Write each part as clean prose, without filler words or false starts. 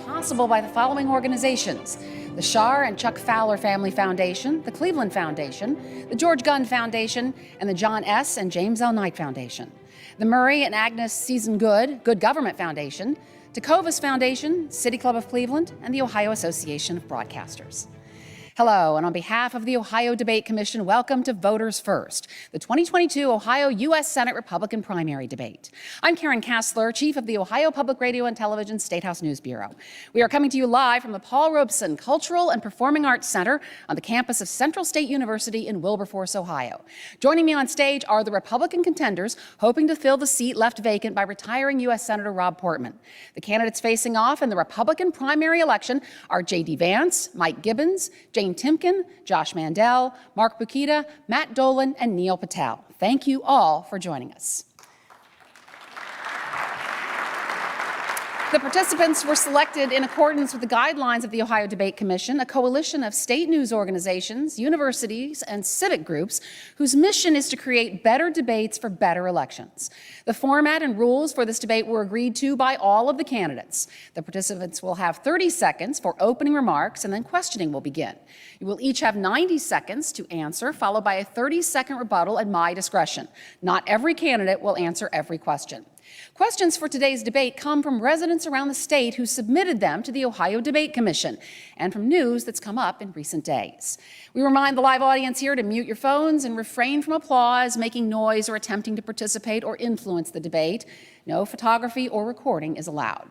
possible by the following organizations: the Shar and Chuck Fowler Family Foundation, the Cleveland Foundation, the George Gund Foundation, and the John S. and James L. Knight Foundation. The Murray and Agnes Season Good Government Foundation, Tecovas Foundation, City Club of Cleveland, and the Ohio Association of Broadcasters. Hello, and on behalf of the Ohio Debate Commission, welcome to Voters First, the 2022 Ohio U.S. Senate Republican primary debate. I'm Karen Kassler, Chief of the Ohio Public Radio and Television State House News Bureau. We are coming to you live from the Paul Robeson Cultural and Performing Arts Center on the campus of Central State University in Wilberforce, Ohio. Joining me on stage are the Republican contenders hoping to fill the seat left vacant by retiring U.S. Senator Rob Portman. The candidates facing off in the Republican primary election are J.D. Vance, Mike Gibbons, Jane Timken, Josh Mandel, Mark Bukita, Matt Dolan, and Neil Patel. Thank you all for joining us. The participants were selected in accordance with the guidelines of the Ohio Debate Commission, a coalition of state news organizations, universities, and civic groups whose mission is to create better debates for better elections. The format and rules for this debate were agreed to by all of the candidates. The participants will have 30 seconds for opening remarks, and then questioning will begin. You will each have 90 seconds to answer, followed by a 30-second rebuttal at my discretion. Not every candidate will answer every question. Questions for today's debate come from residents around the state who submitted them to the Ohio Debate Commission and from news that's come up in recent days. We remind the live audience here to mute your phones and refrain from applause, making noise, or attempting to participate or influence the debate. No photography or recording is allowed.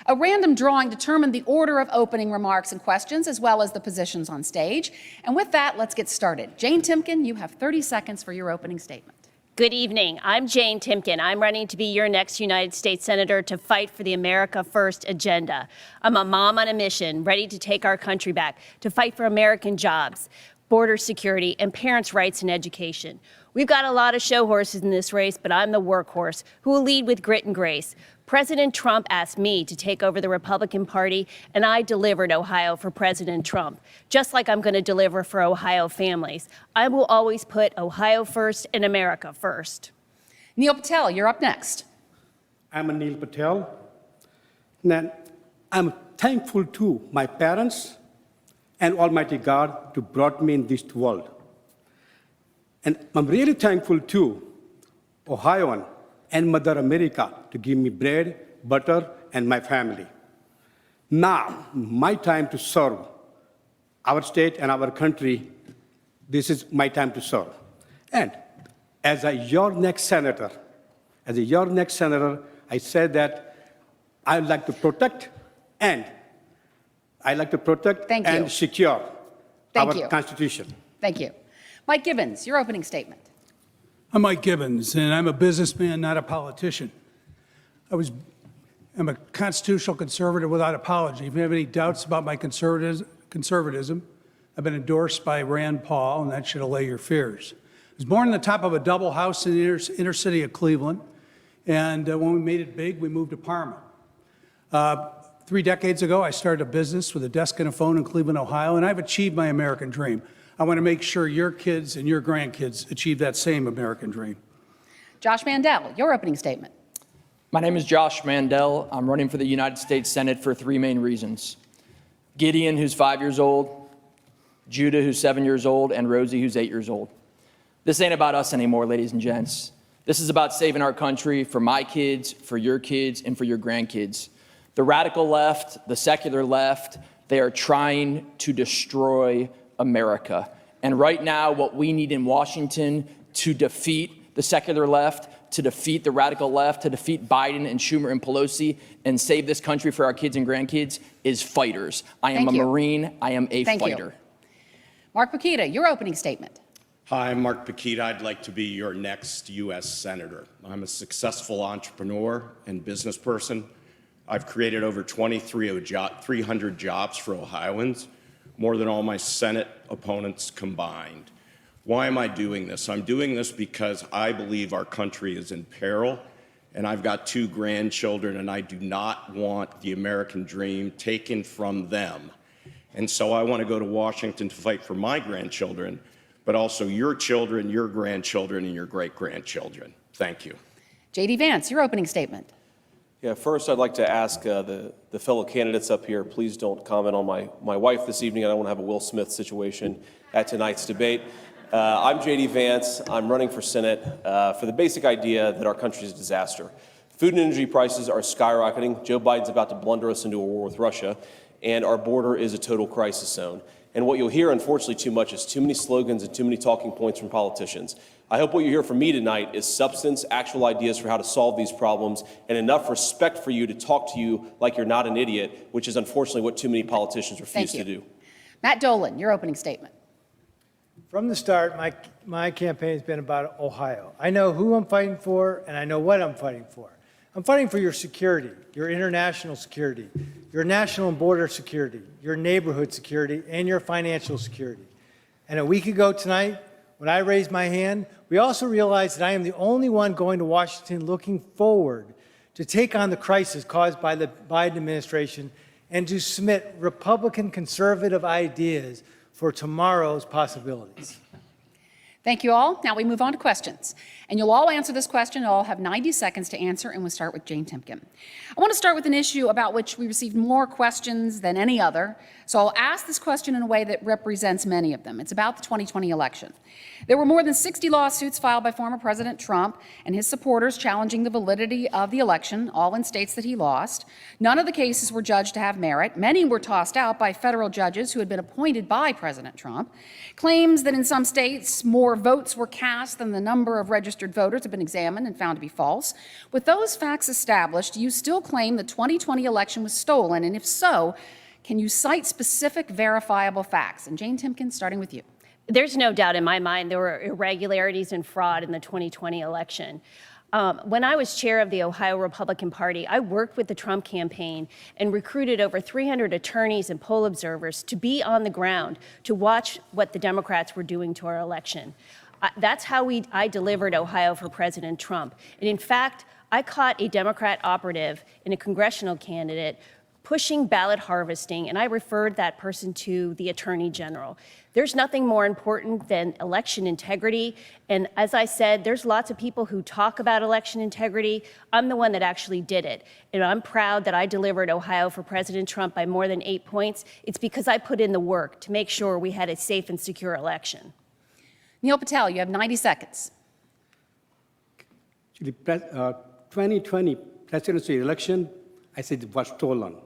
A random drawing determined the order of opening remarks and questions, as well as the positions on stage. And with that, let's get started. Jane Timken, you have 30 seconds for your opening statement. Good evening. I'm Jane Timken. I'm running to be your next United States Senator to fight for the America First agenda. I'm a mom on a mission, ready to take our country back, to fight for American jobs, border security, and parents' rights in education. We've got a lot of show horses in this race, but I'm the workhorse who will lead with grit and grace. President Trump asked me to take over the Republican Party, and I delivered Ohio for President Trump, just like I'm going to deliver for Ohio families. I will always put Ohio first and America first. Neil Patel, you're up next. I'm Neil Patel. And I'm thankful to my parents and Almighty God to brought me in this world. And I'm really thankful to Ohioan and Mother America to give me bread, butter, and my family. Now, my time to serve our state and our country. This is my time to serve. And as your next senator, I said that I'd like to protect and secure our Constitution. Thank you. Mike Gibbons, your opening statement. I'm Mike Gibbons, and I'm a businessman, not a politician. I'm a constitutional conservative without apology. If you have any doubts about my conservatism, I've been endorsed by Rand Paul, and that should allay your fears. I was born on the top of a double house in the inner city of Cleveland, and when we made it big, we moved to Parma. 3 decades ago, I started a business with a desk and a phone in Cleveland, Ohio, and I've achieved my American dream. I want to make sure your kids and your grandkids achieve that same American dream. Josh Mandel, your opening statement. My name is Josh Mandel. I'm running for the United States Senate for 3 main reasons. Gideon, who's 5 years old, Judah, who's 7 years old, and Rosie, who's 8 years old. This ain't about us anymore, ladies and gents. This is about saving our country for my kids, for your kids, and for your grandkids. The radical left, the secular left, they are trying to destroy America. And right now, what we need in Washington to defeat the secular left, to defeat the radical left, to defeat Biden and Schumer and Pelosi, and save this country for our kids and grandkids is fighters. I am a Marine. I am a fighter. Mark Bukita, your opening statement. Hi, I'm Mark Bukita. I'd like to be your next U.S. Senator. I'm a successful entrepreneur and business person. I've created over 300 jobs for Ohioans, more than all my Senate opponents combined. Why am I doing this? I'm doing this because I believe our country is in peril, and I've got 2 grandchildren, and I do not want the American dream taken from them. And so I want to go to Washington to fight for my grandchildren, but also your children, your grandchildren, and your great-grandchildren. Thank you. J.D. Vance, your opening statement. Yeah, first I'd like to ask the fellow candidates up here, please don't comment on my wife this evening. I don't want to have a Will Smith situation at tonight's debate. I'm J.D. Vance. I'm running for Senate for the basic idea that our country is a disaster. Food and energy prices are skyrocketing. Joe Biden's about to blunder us into a war with Russia, and our border is a total crisis zone. And what you'll hear, unfortunately, too much is too many slogans and too many talking points from politicians. I hope what you hear from me tonight is substance, actual ideas for how to solve these problems, and enough respect for you to talk to you like you're not an idiot, which is unfortunately what too many politicians refuse to do. Matt Dolan, your opening statement. From the start, my campaign has been about Ohio. I know who I'm fighting for, and I know what I'm fighting for. I'm fighting for your security, your international security, your national and border security, your neighborhood security, and your financial security. And a week ago tonight, when I raised my hand, we also realized that I am the only one going to Washington looking forward to take on the crisis caused by the Biden administration and to submit Republican conservative ideas for tomorrow's possibilities. Thank you all. Now we move on to questions. And you'll all answer this question. You'll all have 90 seconds to answer, and we'll start with Jane Timken. I want to start with an issue about which we received more questions than any other, so I'll ask this question in a way that represents many of them. It's about the 2020 election. There were more than 60 lawsuits filed by former President Trump and his supporters challenging the validity of the election, all in states that he lost. None of the cases were judged to have merit. Many were tossed out by federal judges who had been appointed by President Trump. Claims that in some states more votes were cast than the number of registered voters have been examined and found to be false. With those facts established, do you still claim the 2020 election was stolen? And if so, can you cite specific verifiable facts? And Jane Timken, starting with you. There's no doubt in my mind there were irregularities and fraud in the 2020 election. When I was chair of the Ohio Republican Party, I worked with the Trump campaign and recruited over 300 attorneys and poll observers to be on the ground to watch what the Democrats were doing to our election. That's how I delivered Ohio for President Trump. And in fact, I caught a Democrat operative and a congressional candidate pushing ballot harvesting, and I referred that person to the Attorney General. There's nothing more important than election integrity. And as I said, there's lots of people who talk about election integrity. I'm the one that actually did it. And I'm proud that I delivered Ohio for President Trump by more than 8 points. It's because I put in the work to make sure we had a safe and secure election. Neil Patel, you have 90 seconds. Actually, 2020 presidency election, I said it was stolen.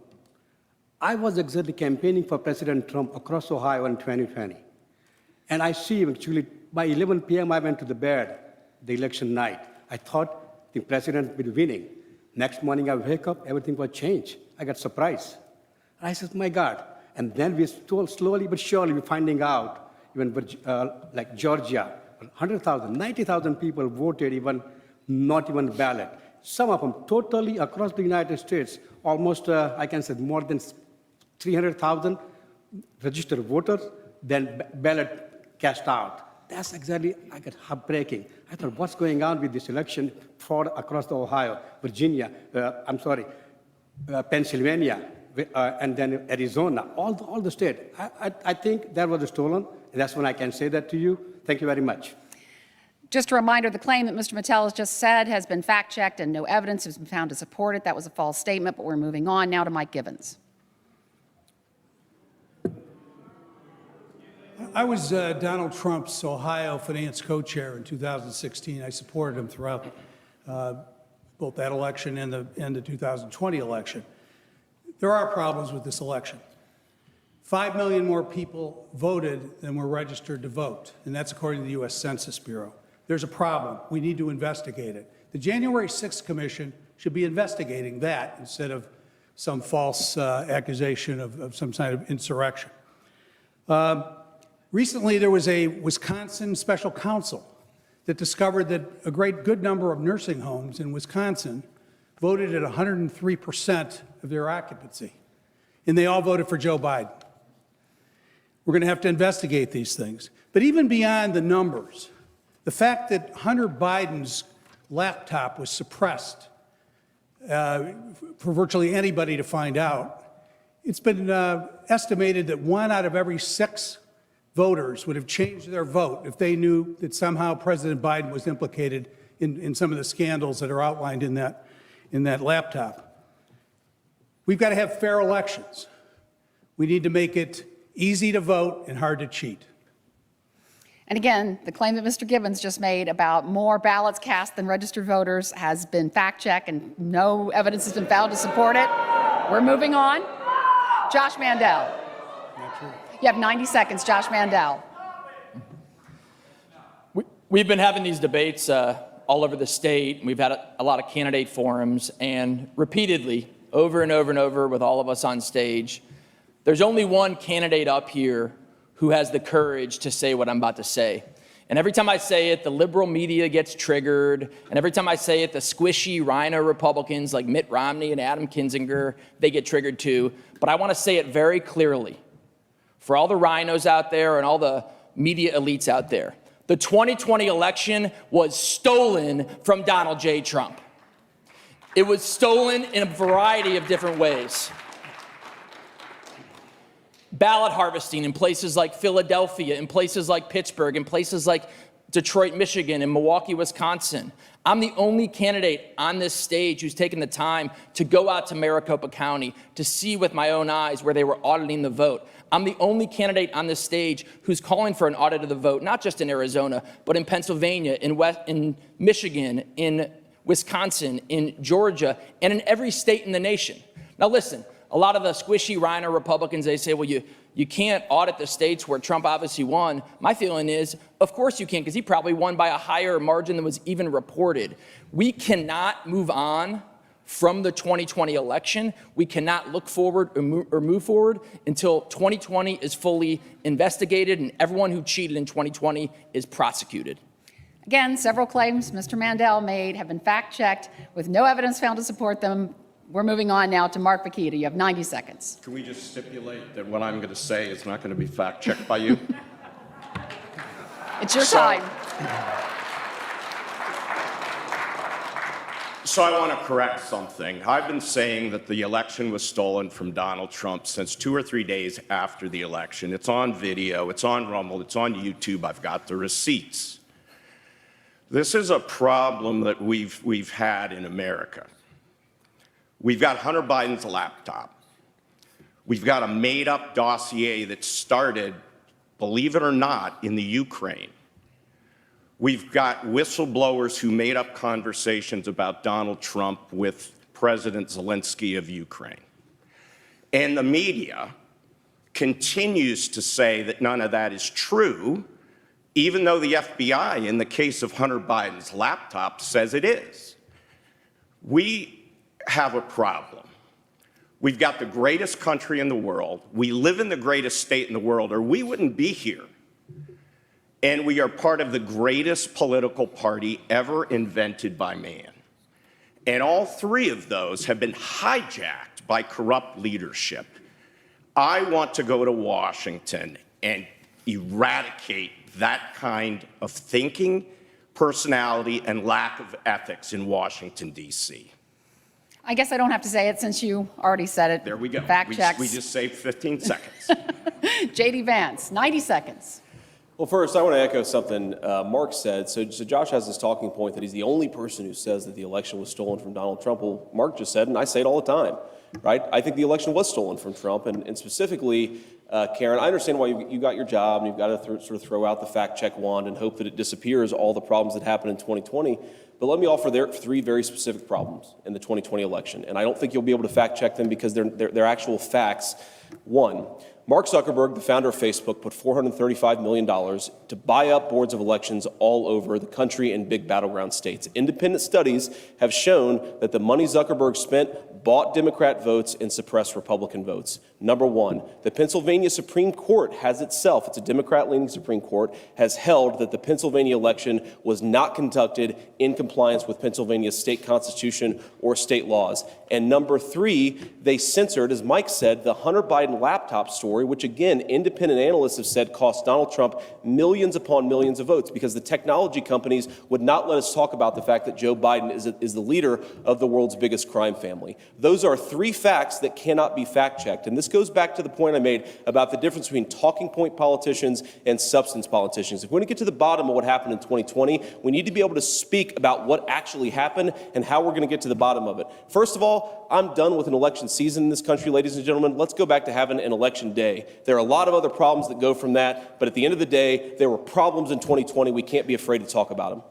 I was exactly campaigning for President Trump across Ohio in 2020. And I see actually by 11 p.m. I went to the bed the election night. I thought the president would be winning. Next morning I wake up, everything was changed. I got surprised. And I said, my God. And then we slowly but surely we're finding out, even like Georgia, 100,000, 90,000 people voted, even not even ballot. Some of them totally across the United States, almost, I can say more than 300,000 registered voters, then ballot cast out. That's exactly, I got heartbreaking. I thought, what's going on with this election fraud across the Ohio, Virginia, Pennsylvania, and then Arizona, all the state. I think that was stolen, and that's when I can say that to you. Thank you very much. Just a reminder, the claim that Mr. Mattel has just said has been fact-checked and no evidence has been found to support it. That was a false statement, but we're moving on now to Mike Givens. I was Donald Trump's Ohio finance co-chair in 2016. I supported him throughout both that election and the 2020 election. There are problems with this election. 5 million more people voted than were registered to vote, and that's according to the U.S. Census Bureau. There's a problem. We need to investigate it. The January 6th Commission should be investigating that instead of some false accusation of some kind of insurrection. Recently, there was a Wisconsin special counsel that discovered that a good number of nursing homes in Wisconsin voted at 103% of their occupancy, and they all voted for Joe Biden. We're going to have to investigate these things. But even beyond the numbers, the fact that Hunter Biden's laptop was suppressed for virtually anybody to find out, it's been estimated that 1 out of every 6 voters would have changed their vote if they knew that somehow President Biden was implicated in some of the scandals that are outlined in in that laptop. We've got to have fair elections. We need to make it easy to vote and hard to cheat. And again, the claim that Mr. Gibbons just made about more ballots cast than registered voters has been fact-checked and no evidence has been found to support it. We're moving on. Josh Mandel. You have 90 seconds, Josh Mandel. We've been having these debates all over the state. We've had a lot of candidate forums, and repeatedly, over and over and over with all of us on stage, there's only one candidate up here who has the courage to say what I'm about to say. And every time I say it, the liberal media gets triggered. And every time I say it, the squishy rhino Republicans like Mitt Romney and Adam Kinzinger, they get triggered too. But I want to say it very clearly for all the rhinos out there and all the media elites out there. The 2020 election was stolen from Donald J. Trump. It was stolen in a variety of different ways. Ballot harvesting in places like Philadelphia, in places like Pittsburgh, in places like Detroit, Michigan, and Milwaukee, Wisconsin. I'm the only candidate on this stage who's taken the time to go out to Maricopa County to see with my own eyes where they were auditing the vote. I'm the only candidate on this stage who's calling for an audit of the vote, not just in Arizona, but in Pennsylvania, in Michigan, in Wisconsin, in Georgia, and in every state in the nation. Now listen, a lot of the squishy rhino Republicans, they say, well, you can't audit the states where Trump obviously won. My feeling is, of course you can, because he probably won by a higher margin than was even reported. We cannot move on from the 2020 election. We cannot look forward or move forward until 2020 is fully investigated and everyone who cheated in 2020 is prosecuted. Again, several claims Mr. Mandel made have been fact-checked with no evidence found to support them. We're moving on now to Mark Bakita. You have 90 seconds. Can we just stipulate that what I'm going to say is not going to be fact-checked by you? It's your time. So I want to correct something. I've been saying that the election was stolen from Donald Trump since 2 or 3 days after the election. It's on video, it's on Rumble, it's on YouTube. I've got the receipts. This is a problem that we've had in America. We've got Hunter Biden's laptop. We've got a made-up dossier that started, believe it or not, in the Ukraine. We've got whistleblowers who made up conversations about Donald Trump with President Zelensky of Ukraine. And the media continues to say that none of that is true, even though the FBI, in the case of Hunter Biden's laptop, says it is. We have a problem. We've got the greatest country in the world. We live in the greatest state in the world, or we wouldn't be here. And we are part of the greatest political party ever invented by man. And all three of those have been hijacked by corrupt leadership. I want to go to Washington and eradicate that kind of thinking, personality, and lack of ethics in Washington, D.C. I guess I don't have to say it since you already said it. There we go. Fact checks. We just saved 15 seconds. J.D. Vance, 90 seconds. Well, first, I want to echo something Mark said. So Josh has this talking point that he's the only person who says that the election was stolen from Donald Trump. Well, Mark just said, and I say it all the time, right? I think the election was stolen from Trump, and specifically, Karen, I understand why you got your job, and you've got to sort of throw out the fact-check wand and hope that it disappears all the problems that happened in 2020. But let me offer there three very specific problems in the 2020 election, and I don't think you'll be able to fact-check them because they're actual facts. One, Mark Zuckerberg, the founder of Facebook, put $435 million to buy up boards of elections all over the country in big battleground states. Independent studies have shown that the money Zuckerberg spent bought Democrat votes and suppressed Republican votes. Number one, the Pennsylvania Supreme Court has itself, it's a Democrat-leaning Supreme Court, has held that the Pennsylvania election was not conducted in compliance with Pennsylvania's state constitution or state laws. And number three, they censored, as Mike said, the Hunter Biden laptop story, which again, independent analysts have said cost Donald Trump millions upon millions of votes because the technology companies would not let us talk about the fact that Joe Biden is the leader of the world's biggest crime family. Those are 3 facts that cannot be fact-checked. And this goes back to the point I made about the difference between talking point politicians and substance politicians. If we want to get to the bottom of what happened in 2020, we need to be able to speak about what actually happened and how we're going to get to the bottom of it. First of all, I'm done with an election season in this country, ladies and gentlemen. Let's go back to having an election day. There are a lot of other problems that go from that, but at the end of the day, there were problems in 2020. We can't be afraid to talk about them.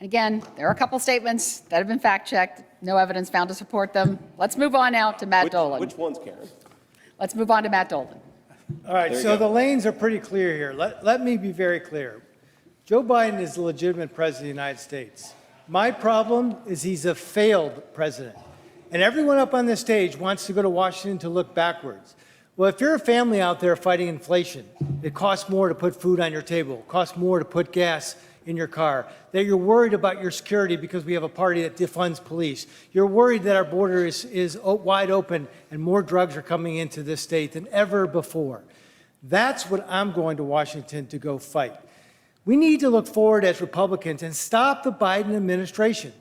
Again, there are a couple statements that have been fact-checked. No evidence found to support them. Let's move on now to Matt Dolan. Which ones, Karen? Let's move on to Matt Dolan. All right, so the lanes are pretty clear here. Let me be very clear. Joe Biden is the legitimate president of the United States. My problem is he's a failed president. And everyone up on this stage wants to go to Washington to look backwards. Well, if you're a family out there fighting inflation, it costs more to put food on your table, it costs more to put gas in your car, that you're worried about your security because we have a party that defunds police. You're worried that our border is wide open and more drugs are coming into this state than ever before. That's what I'm going to Washington to go fight. We need to look forward as Republicans and stop the Biden administration.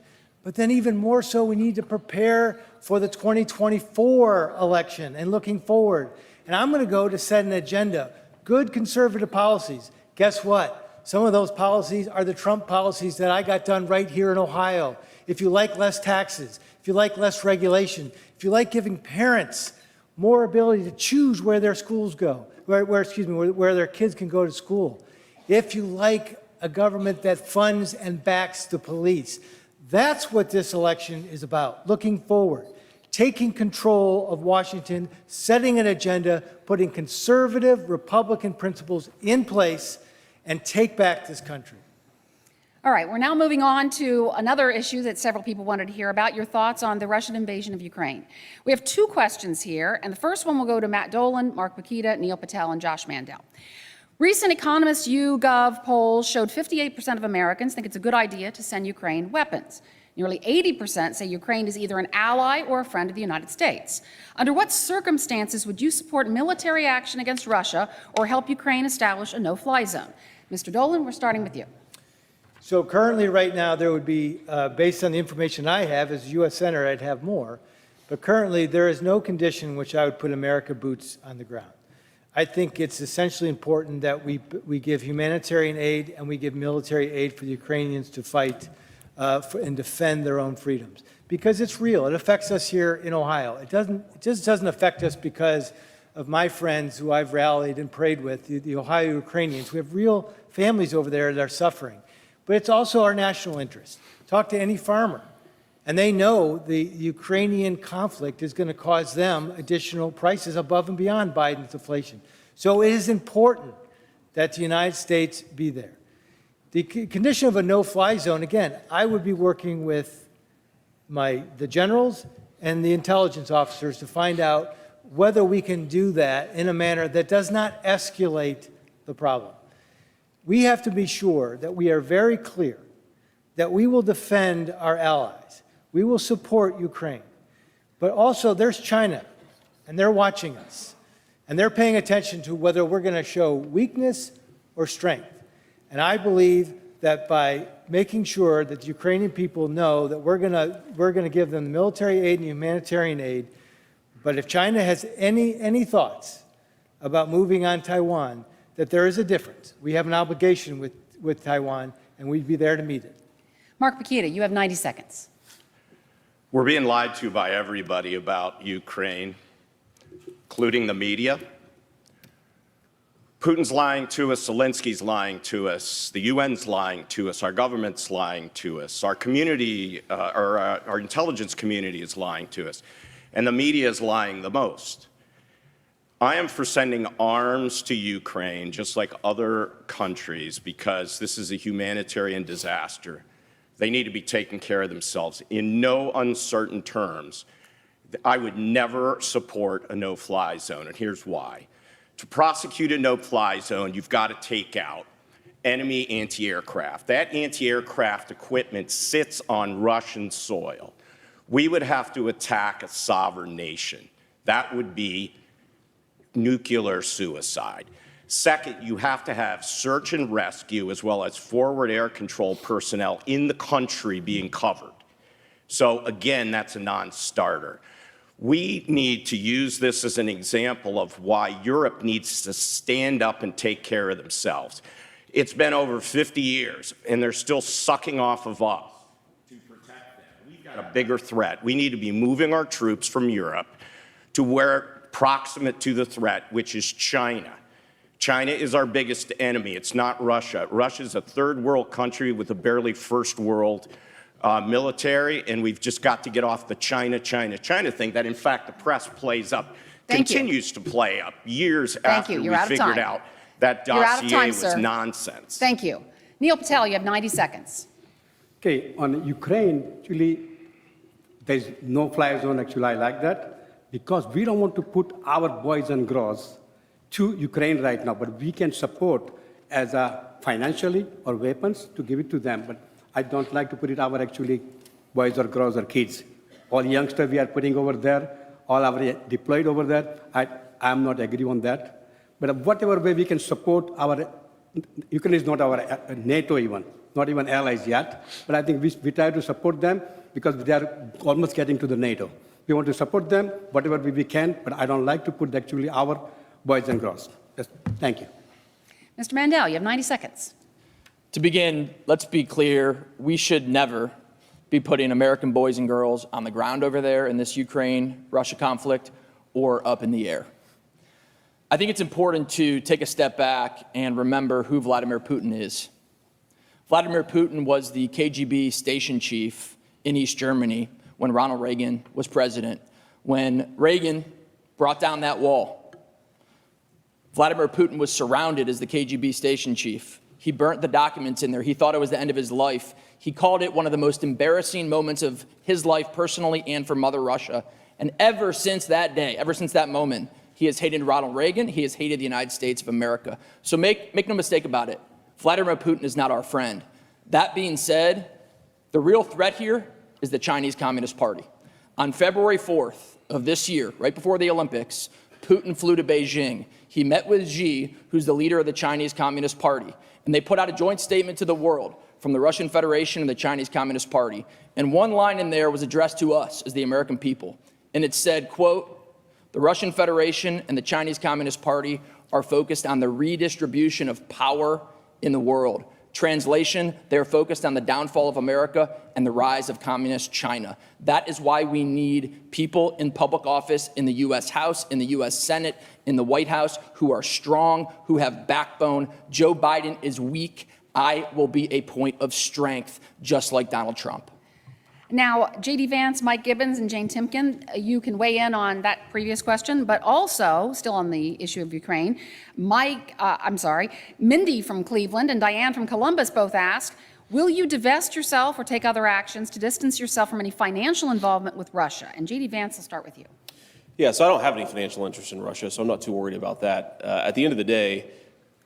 But then even more so, we need to prepare for the 2024 election and looking forward. And I'm going to go to set an agenda, good conservative policies. Guess what? Some of those policies are the Trump policies that I got done right here in Ohio. If you like less taxes, if you like less regulation, if you like giving parents more ability to choose where their schools go, where their kids can go to school, if you like a government that funds and backs the police, that's what this election is about, looking forward, taking control of Washington, setting an agenda, putting conservative Republican principles in place, and take back this country. All right, we're now moving on to another issue that several people wanted to hear about, your thoughts on the Russian invasion of Ukraine. We have 2 questions here, and the first one will go to Matt Dolan, Mark Bakita, Neil Patel, and Josh Mandel. Recent Economist YouGov polls showed 58% of Americans think it's a good idea to send Ukraine weapons. Nearly 80% say Ukraine is either an ally or a friend of the United States. Under what circumstances would you support military action against Russia or help Ukraine establish a no-fly zone? Mr. Dolan, we're starting with you. So currently, right now, there would be, based on the information I have, as U.S. Senator, I'd have more. But currently, there is no condition in which I would put America boots on the ground. I think it's essentially important that we give humanitarian aid and we give military aid for the Ukrainians to fight and defend their own freedoms. Because it's real. It affects us here in Ohio. It just doesn't affect us because of my friends who I've rallied and prayed with, the Ohio Ukrainians. We have real families over there that are suffering. But it's also our national interest. Talk to any farmer, and they know the Ukrainian conflict is going to cause them additional prices above and beyond Biden's inflation. So it is important that the United States be there. The condition of a no-fly zone, again, I would be working with the generals and the intelligence officers to find out whether we can do that in a manner that does not escalate the problem. We have to be sure that we are very clear that we will defend our allies. We will support Ukraine. But also there's China, and they're watching us. And they're paying attention to whether we're going to show weakness or strength. And I believe that by making sure that the Ukrainian people know that we're going to give them the military aid and humanitarian aid. But if China has any thoughts about moving on Taiwan, that there is a difference. We have an obligation with Taiwan, and we'd be there to meet it. Mark Bakita, you have 90 seconds. We're being lied to by everybody about Ukraine, including the media. Putin's lying to us, Zelensky's lying to us, the UN's lying to us, our government's lying to us, our community, our intelligence community is lying to us, and the media is lying the most. I am for sending arms to Ukraine, just like other countries, because this is a humanitarian disaster. They need to be taking care of themselves. In no uncertain terms, I would never support a no-fly zone, and here's why. To prosecute a no-fly zone, you've got to take out enemy anti-aircraft. That anti-aircraft equipment sits on Russian soil. We would have to attack a sovereign nation. That would be nuclear suicide. Second, you have to have search and rescue as well as forward air control personnel in the country being covered. So again, that's a non-starter. We need to use this as an example of why Europe needs to stand up and take care of themselves. It's been over 50 years, and they're still sucking off of us to protect them. We've got a bigger threat. We need to be moving our troops from Europe to where proximate to the threat, which is China. China is our biggest enemy. It's not Russia. Russia is a third world country with a barely first world military, and we've just got to get off the China thing that, in fact, the press plays up, continues to play up years after we figured out that dossier was nonsense. Thank you. Neil Patel, you have 90 seconds. Okay, on Ukraine, actually, there's no fly zone, actually, I like that, because we don't want to put our boys and girls to Ukraine right now, but we can support as financially or weapons to give it to them. But I don't like to put it our actually boys or girls or kids. All youngsters we are putting over there, all our deployed over there, I'm not agree on that. But whatever way we can support our, Ukraine is not our NATO even, not even allies yet, but I think we try to support them because they are almost getting to the NATO. We want to support them whatever we can, but I don't like to put actually our boys and girls. Yes, thank you. Mr. Mandel, you have 90 seconds. To begin, let's be clear, we should never be putting American boys and girls on the ground over there in this Ukraine-Russia conflict or up in the air. I think it's important to take a step back and remember who Vladimir Putin is. Vladimir Putin was the KGB station chief in East Germany when Ronald Reagan was president. When Reagan brought down that wall, Vladimir Putin was surrounded as the KGB station chief. He burnt the documents in there. He thought it was the end of his life. He called it one of the most embarrassing moments of his life personally and for Mother Russia. And ever since that day, ever since that moment, he has hated Ronald Reagan. He has hated the United States of America. So make no mistake about it. Vladimir Putin is not our friend. That being said, the real threat here is the Chinese Communist Party. On February 4th of this year, right before the Olympics, Putin flew to Beijing. He met with Xi, who's the leader of the Chinese Communist Party, and they put out a joint statement to the world from the Russian Federation and the Chinese Communist Party. And one line in there was addressed to us as the American people. And it said, quote, "The Russian Federation and the Chinese Communist Party are focused on the redistribution of power in the world. Translation, they're focused on the downfall of America and the rise of communist China." That is why we need people in public office in the U.S. House, in the U.S. Senate, in the White House who are strong, who have backbone. Joe Biden is weak. I will be a point of strength, just like Donald Trump. Now, J.D. Vance, Mike Gibbons, and Jane Timken, you can weigh in on that previous question, but also, still on the issue of Ukraine, Mindy from Cleveland and Diane from Columbus both ask, will you divest yourself or take other actions to distance yourself from any financial involvement with Russia? And J.D. Vance, I'll start with you. Yeah, so I don't have any financial interest in Russia, so I'm not too worried about that. At the end of the day,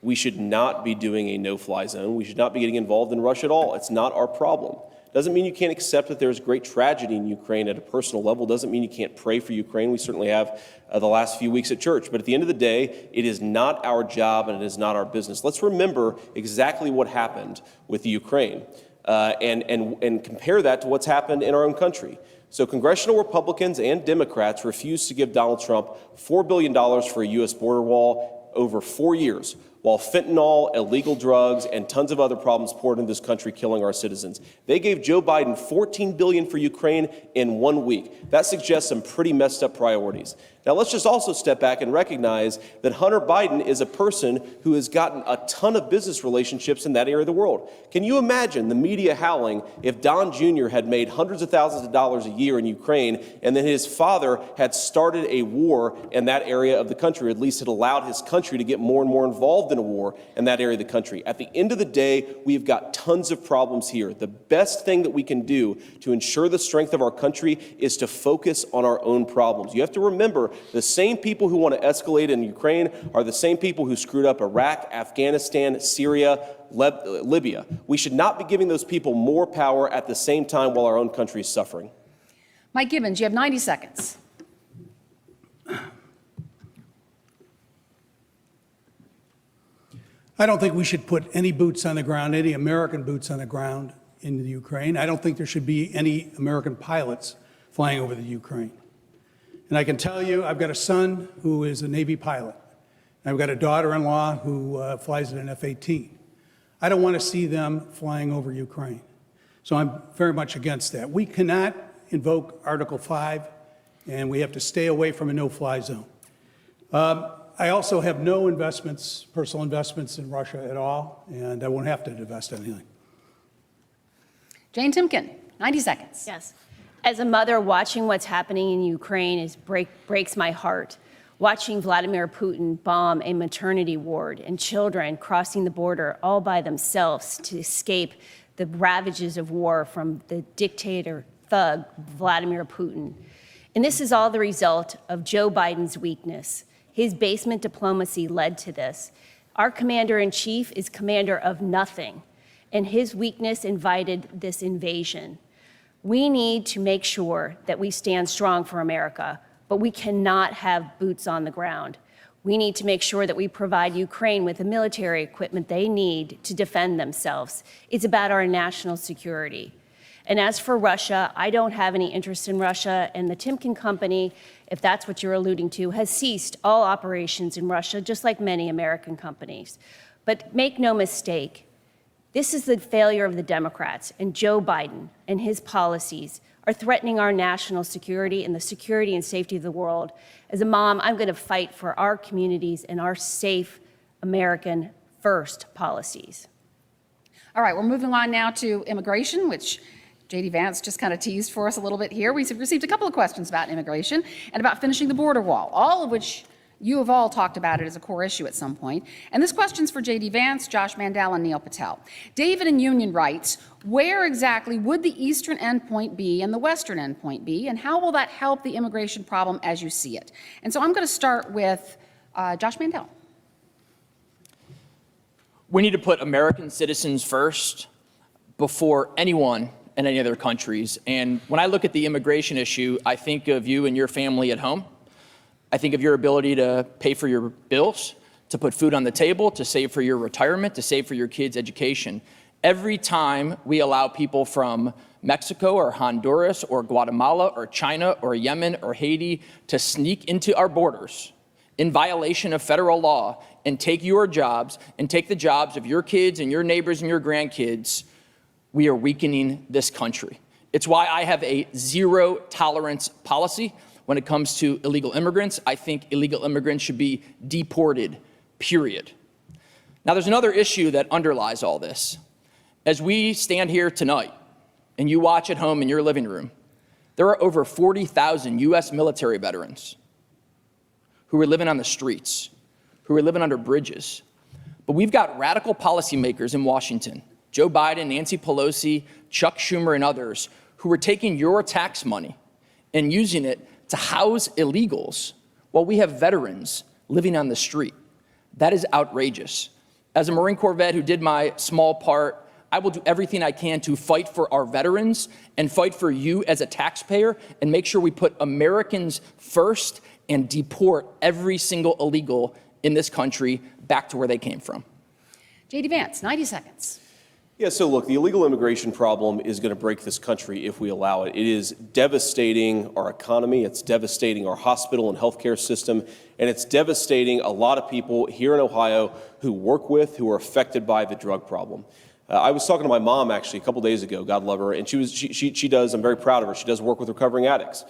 we should not be doing a no-fly zone. We should not be getting involved in Russia at all. It's not our problem. Doesn't mean you can't accept that there's great tragedy in Ukraine at a personal level. Doesn't mean you can't pray for Ukraine. We certainly have the last few weeks at church. But at the end of the day, it is not our job and it is not our business. Let's remember exactly what happened with Ukraine and compare that to what's happened in our own country. So congressional Republicans and Democrats refused to give Donald Trump $4 billion for a U.S. border wall over 4 years, while fentanyl, illegal drugs, and tons of other problems poured into this country, killing our citizens. They gave Joe Biden $14 billion for Ukraine in 1 week. That suggests some pretty messed up priorities. Now, let's just also step back and recognize that Hunter Biden is a person who has gotten a ton of business relationships in that area of the world. Can you imagine the media howling if Don Jr. had made hundreds of thousands of dollars a year in Ukraine, and then his father had started a war in that area of the country, or at least had allowed his country to get more and more involved in a war in that area of the country? At the end of the day, we've got tons of problems here. The best thing that we can do to ensure the strength of our country is to focus on our own problems. You have to remember, the same people who want to escalate in Ukraine are the same people who screwed up Iraq, Afghanistan, Syria, Libya. We should not be giving those people more power at the same time while our own country is suffering. Mike Gibbons, you have 90 seconds. I don't think we should put any boots on the ground, any American boots on the ground in the Ukraine. I don't think there should be any American pilots flying over the Ukraine. And I can tell you, I've got a son who is a Navy pilot. I've got a daughter-in-law who flies in an F-18. I don't want to see them flying over Ukraine. So I'm very much against that. We cannot invoke Article 5, and we have to stay away from a no-fly zone. I also have no investments, personal investments in Russia at all, and I won't have to divest anything. Jane Timken, 90 seconds. Yes. As a mother, watching what's happening in Ukraine breaks my heart. Watching Vladimir Putin bomb a maternity ward and children crossing the border all by themselves to escape the ravages of war from the dictator thug Vladimir Putin. And this is all the result of Joe Biden's weakness. His basement diplomacy led to this. Our commander-in-chief is commander of nothing, and his weakness invited this invasion. We need to make sure that we stand strong for America, but we cannot have boots on the ground. We need to make sure that we provide Ukraine with the military equipment they need to defend themselves. It's about our national security. And as for Russia, I don't have any interest in Russia, and the Timken Company, if that's what you're alluding to, has ceased all operations in Russia, just like many American companies. But make no mistake, this is the failure of the Democrats, and Joe Biden and his policies are threatening our national security and the security and safety of the world. As a mom, I'm going to fight for our communities and our safe American first policies. All right, we're moving on now to immigration, which J.D. Vance just kind of teased for us a little bit here. We received a couple of questions about immigration and about finishing the border wall, all of which you have all talked about it as a core issue at some point. And this question's for J.D. Vance, Josh Mandel, and Neil Patel. David in Union writes, where exactly would the eastern endpoint be and the western endpoint be, and how will that help the immigration problem as you see it? And so I'm going to start with Josh Mandel. We need to put American citizens first before anyone in any other countries. And when I look at the immigration issue, I think of you and your family at home. I think of your ability to pay for your bills, to put food on the table, to save for your retirement, to save for your kids' education. Every time we allow people from Mexico or Honduras or Guatemala or China or Yemen or Haiti to sneak into our borders in violation of federal law and take your jobs and take the jobs of your kids and your neighbors and your grandkids, we are weakening this country. It's why I have a zero tolerance policy when it comes to illegal immigrants. I think illegal immigrants should be deported, period. Now, there's another issue that underlies all this. As we stand here tonight and you watch at home in your living room, there are over 40,000 U.S. military veterans who are living on the streets, who are living under bridges. But we've got radical policymakers in Washington, Joe Biden, Nancy Pelosi, Chuck Schumer, and others, who are taking your tax money and using it to house illegals while we have veterans living on the street. That is outrageous. As a Marine Corps vet who did my small part, I will do everything I can to fight for our veterans and fight for you as a taxpayer and make sure we put Americans first and deport every single illegal in this country back to where they came from. J.D. Vance, 90 seconds. Yeah, so look, the illegal immigration problem is going to break this country if we allow it. It is devastating our economy, it's devastating our hospital and healthcare system, and it's devastating a lot of people here in Ohio who work with, who are affected by the drug problem. I was talking to my mom actually a couple days ago, God love her, and she does, I'm very proud of her, she does work with recovering addicts.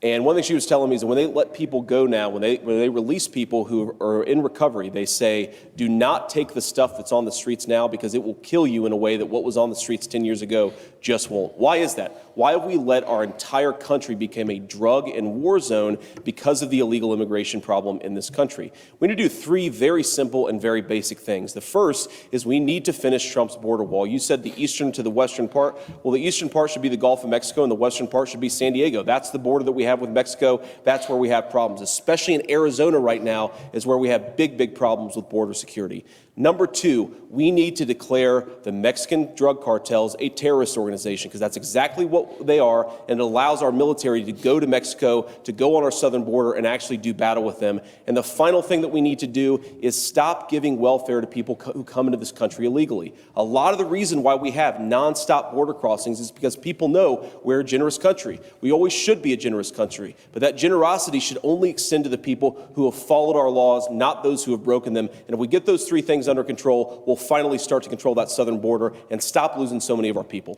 And one thing she was telling me is that when they let people go now, when they release people who are in recovery, they say, do not take the stuff that's on the streets now because it will kill you in a way that what was on the streets 10 years ago just won't. Why is that? Why have we let our entire country become a drug and war zone because of the illegal immigration problem in this country? We need to do three very simple and very basic things. The first is we need to finish Trump's border wall. You said the eastern to the western part. Well, the eastern part should be the Gulf of Mexico and the western part should be San Diego. That's the border that we have with Mexico. That's where we have problems, especially in Arizona right now is where we have big, big problems with border security. Number two, we need to declare the Mexican drug cartels a terrorist organization. organization, because that's exactly what they are, and it allows our military to go to Mexico, to go on our southern border and actually do battle with them. And the final thing that we need to do is stop giving welfare to people who come into this country illegally. A lot of the reason why we have nonstop border crossings is because people know we're a generous country. We always should be a generous country, but that generosity should only extend to the people who have followed our laws, not those who have broken them. And if we get those three things under control, we'll finally start to control that southern border and stop losing so many of our people.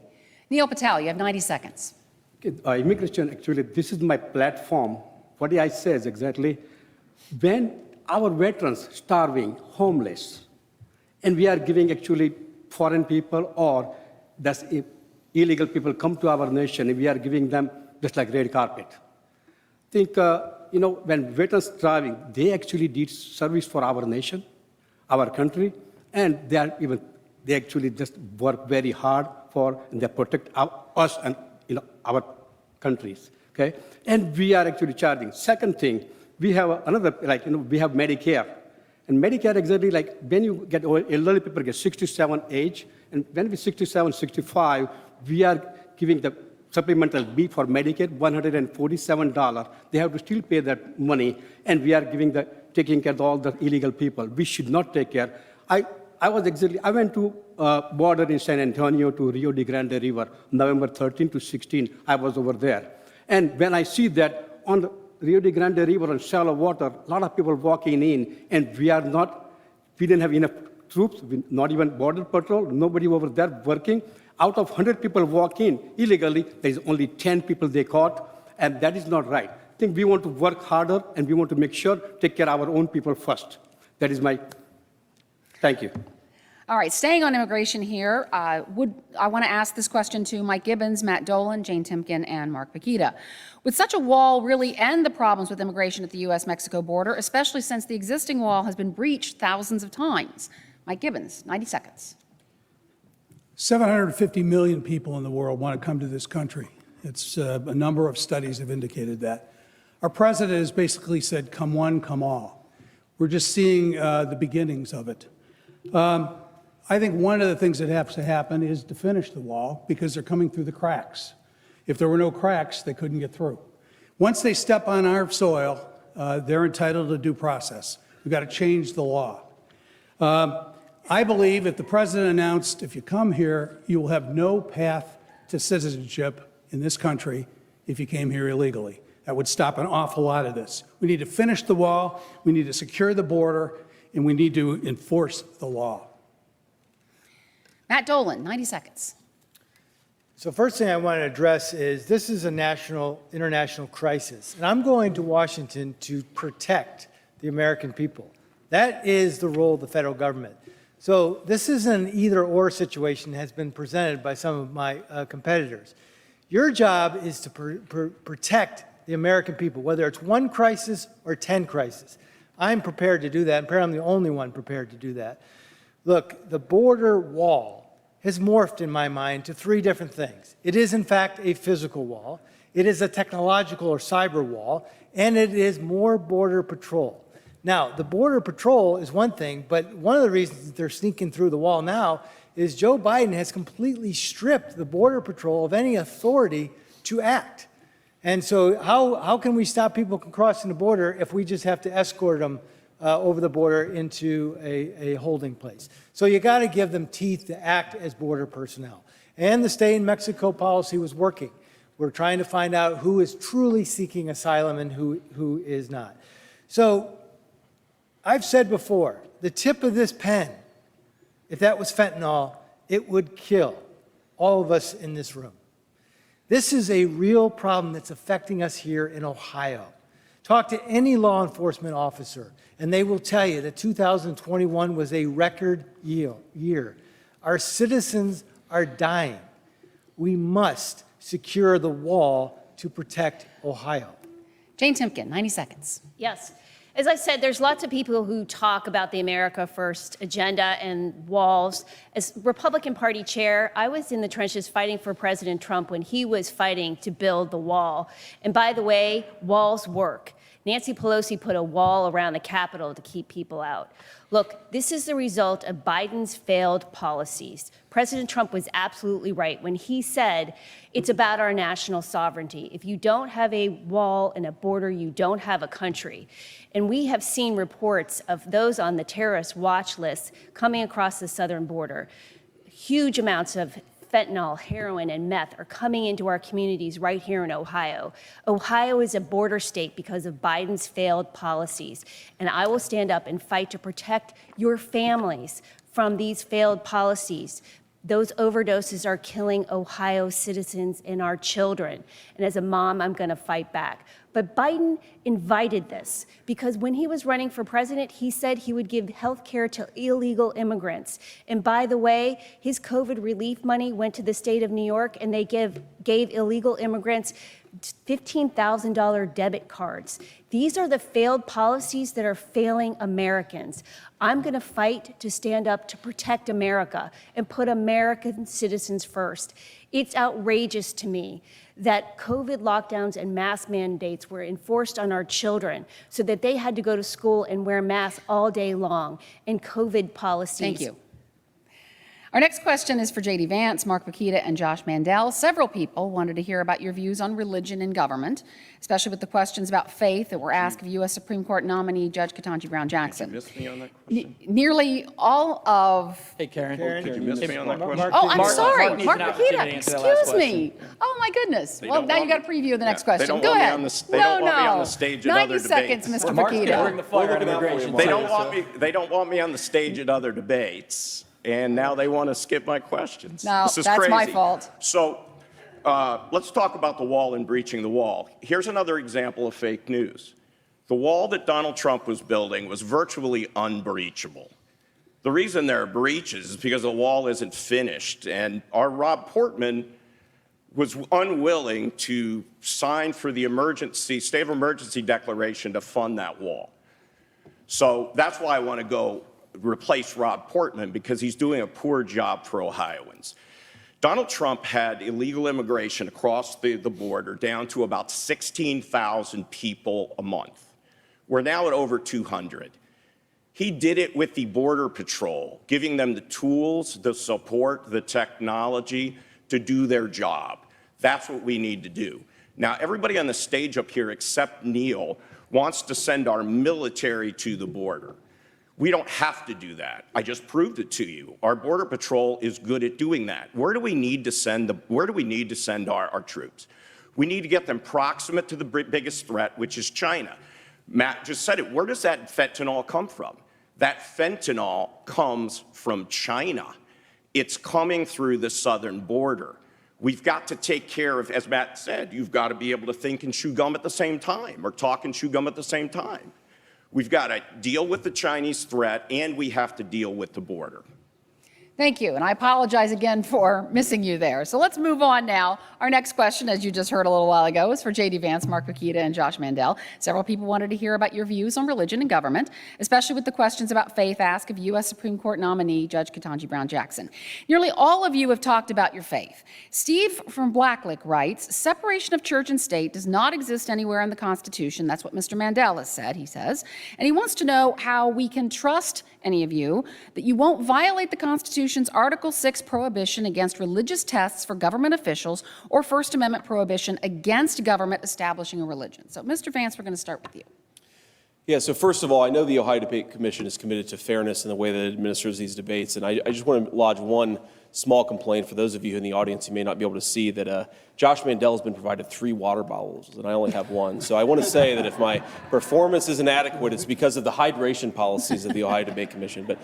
Neil Patel, you have 90 seconds. Immigration, actually, this is my platform. What I say is exactly, when our veterans starving, homeless, and we are giving actually foreign people or that's illegal people come to our nation, and we are giving them just like red carpet. Think, when veterans starving, they actually did service for our nation, our country, and they actually just work very hard and they protect us and our countries. Okay, and we are actually charging. Second thing, we have another we have Medicare, and Medicare exactly like when you get elderly people get 67 age, and when we 67, 65, we are giving the supplemental B for Medicaid, $147. They have to still pay that money, and we are taking care of all the illegal people. We should not take care. I went to border in San Antonio to Rio de Grande River, November 13 to 16. I was over there. And when I see that on the Rio de Grande River on shallow water, a lot of people walking in, and we didn't have enough troops, not even border patrol, nobody over there working. Out of 100 people walk in illegally, there's only 10 people they caught, and that is not right. I think we want to work harder, and we want to make sure, take care of our own people first. That is my, thank you. All right, staying on immigration here, I want to ask this question to Mike Gibbons, Matt Dolan, Jane Timken, and Mark Paquita. Would such a wall really end the problems with immigration at the U.S.-Mexico border, especially since the existing wall has been breached thousands of times? Mike Gibbons, 90 seconds. 750 million people in the world want to come to this country. It's a number of studies have indicated that. Our president has basically said, come one, come all. We're just seeing the beginnings of it. I think one of the things that has to happen is to finish the wall because they're coming through the cracks. If there were no cracks, they couldn't get through. Once they step on our soil, they're entitled to due process. We've got to change the law. I believe if the president announced, if you come here, you will have no path to citizenship in this country if you came here illegally. That would stop an awful lot of this. We need to finish the wall, we need to secure the border, and we need to enforce the law. Matt Dolan, 90 seconds. So first thing I want to address is this is a international crisis, and I'm going to Washington to protect the American people. That is the role of the federal government. So this isn't an either-or situation that has been presented by some of my competitors. Your job is to protect the American people, whether it's one crisis or 10 crises. I'm prepared to do that, and apparently I'm the only one prepared to do that. Look, the border wall has morphed in my mind to three different things. It is, in fact, a physical wall. It is a technological or cyber wall, and it is more border patrol. Now, the border patrol is one thing, but one of the reasons that they're sneaking through the wall now is Joe Biden has completely stripped the border patrol of any authority to act. And so how can we stop people from crossing the border if we just have to escort them over the border into a holding place? So you got to give them teeth to act as border personnel. And the stay in Mexico policy was working. We're trying to find out who is truly seeking asylum and who is not. So I've said before, the tip of this pen, if that was fentanyl, it would kill all of us in this room. This is a real problem that's affecting us here in Ohio. Talk to any law enforcement officer, and they will tell you that 2021 was a record year. Our citizens are dying. We must secure the wall to protect Ohio. Jane Timken, 90 seconds. Yes. As I said, there's lots of people who talk about the America First agenda and walls. As Republican Party chair, I was in the trenches fighting for President Trump when he was fighting to build the wall. And by the way, walls work. Nancy Pelosi put a wall around the Capitol to keep people out. Look, this is the result of Biden's failed policies. President Trump was absolutely right when he said it's about our national sovereignty. If you don't have a wall and a border, you don't have a country. And we have seen reports of those on the terrorist watch list coming across the southern border. Huge amounts of fentanyl, heroin, and meth are coming into our communities right here in Ohio. Ohio is a border state because of Biden's failed policies. And I will stand up and fight to protect your families from these failed policies. Those overdoses are killing Ohio citizens and our children. And as a mom, I'm going to fight back. But Biden invited this because when he was running for president, he said he would give health care to illegal immigrants. And by the way, his COVID relief money went to the state of New York, and they gave illegal immigrants $15,000 debit cards. These are the failed policies that are failing Americans. I'm going to fight to stand up to protect America and put American citizens first. It's outrageous to me that COVID lockdowns and mask mandates were enforced on our children so that they had to go to school and wear masks all day long, and COVID policies. Thank you. Our next question is for J.D. Vance, Mark Bakita, and Josh Mandel. Several people wanted to hear about your views on religion and government, especially with the questions about faith that were asked of U.S. Supreme Court nominee Judge Ketanji Brown Jackson. Did you miss me on that question? Nearly all of... Hey, Karen. Did you miss me on that question? Oh, I'm Mark sorry. needs Mark an opportunity to Bakita, answer that last excuse me. Oh, my goodness. Well, don't now you want got a preview of the next Yeah, they question. don't Go want me ahead. on the- they don't want me on the stage at 90 other seconds, debates. Mr. Mark's going to bring Bakita. the fire on We're looking out for you, immigration. Mark. They don't want me on the stage at other debates, and now they want to skip my questions. No, This is that's crazy. my fault. So let's talk about the wall and breaching the wall. Here's another example of fake news. The wall that Donald Trump was building was virtually unbreachable. The reason there are breaches is because the wall isn't finished, and our Rob Portman was unwilling to sign for the state of emergency declaration to fund that wall. So that's why I want to go replace Rob Portman, because he's doing a poor job for Ohioans. Donald Trump had illegal immigration across the border down to about 16,000 people a month. We're now at over 200. He did it with the Border Patrol, giving them the tools, the support, the technology to do their job. That's what we need to do. Now, everybody on the stage up here except Neil wants to send our military to the border. We don't have to do that. I just proved it to you. Our Border Patrol is good at doing that. Where do we need to send our troops? We need to get them proximate to the biggest threat, which is China. Matt just said it. Where does that fentanyl come from? That fentanyl comes from China. It's coming through the southern border. We've got to take care of, as Matt said, you've got to be able to think and chew gum at the same time, or talk and chew gum at the same time. We've got to deal with the Chinese threat, and we have to deal with the border. Thank you, and I apologize again for missing you there. So let's move on now. Our next question, as you just heard a little while ago, is for J.D. Vance, Mark Bakita, and Josh Mandel. Several people wanted to hear about your views on religion and government, especially with the questions about faith asked of U.S. Supreme Court nominee Judge Ketanji Brown Jackson. Nearly all of you have talked about your faith. Steve from Blacklick writes, separation of church and state does not exist anywhere in the Constitution. That's what Mr. Mandel has said, he says. And he wants to know how we can trust any of you that you won't violate the Constitution's Article 6 prohibition against religious tests for government officials or First Amendment prohibition against government establishing a religion. So, Mr. Vance, we're going to start with you. Yeah, so first of all, I know the Ohio Debate Commission is committed to fairness in the way that it administers these debates, and I just want to lodge one small complaint for those of you in the audience who may not be able to see that Josh Mandel has been provided 3 water bottles, and I only have 1. So I want to say that if my performance is inadequate, it's because of the hydration policies of the Ohio Debate Commission. But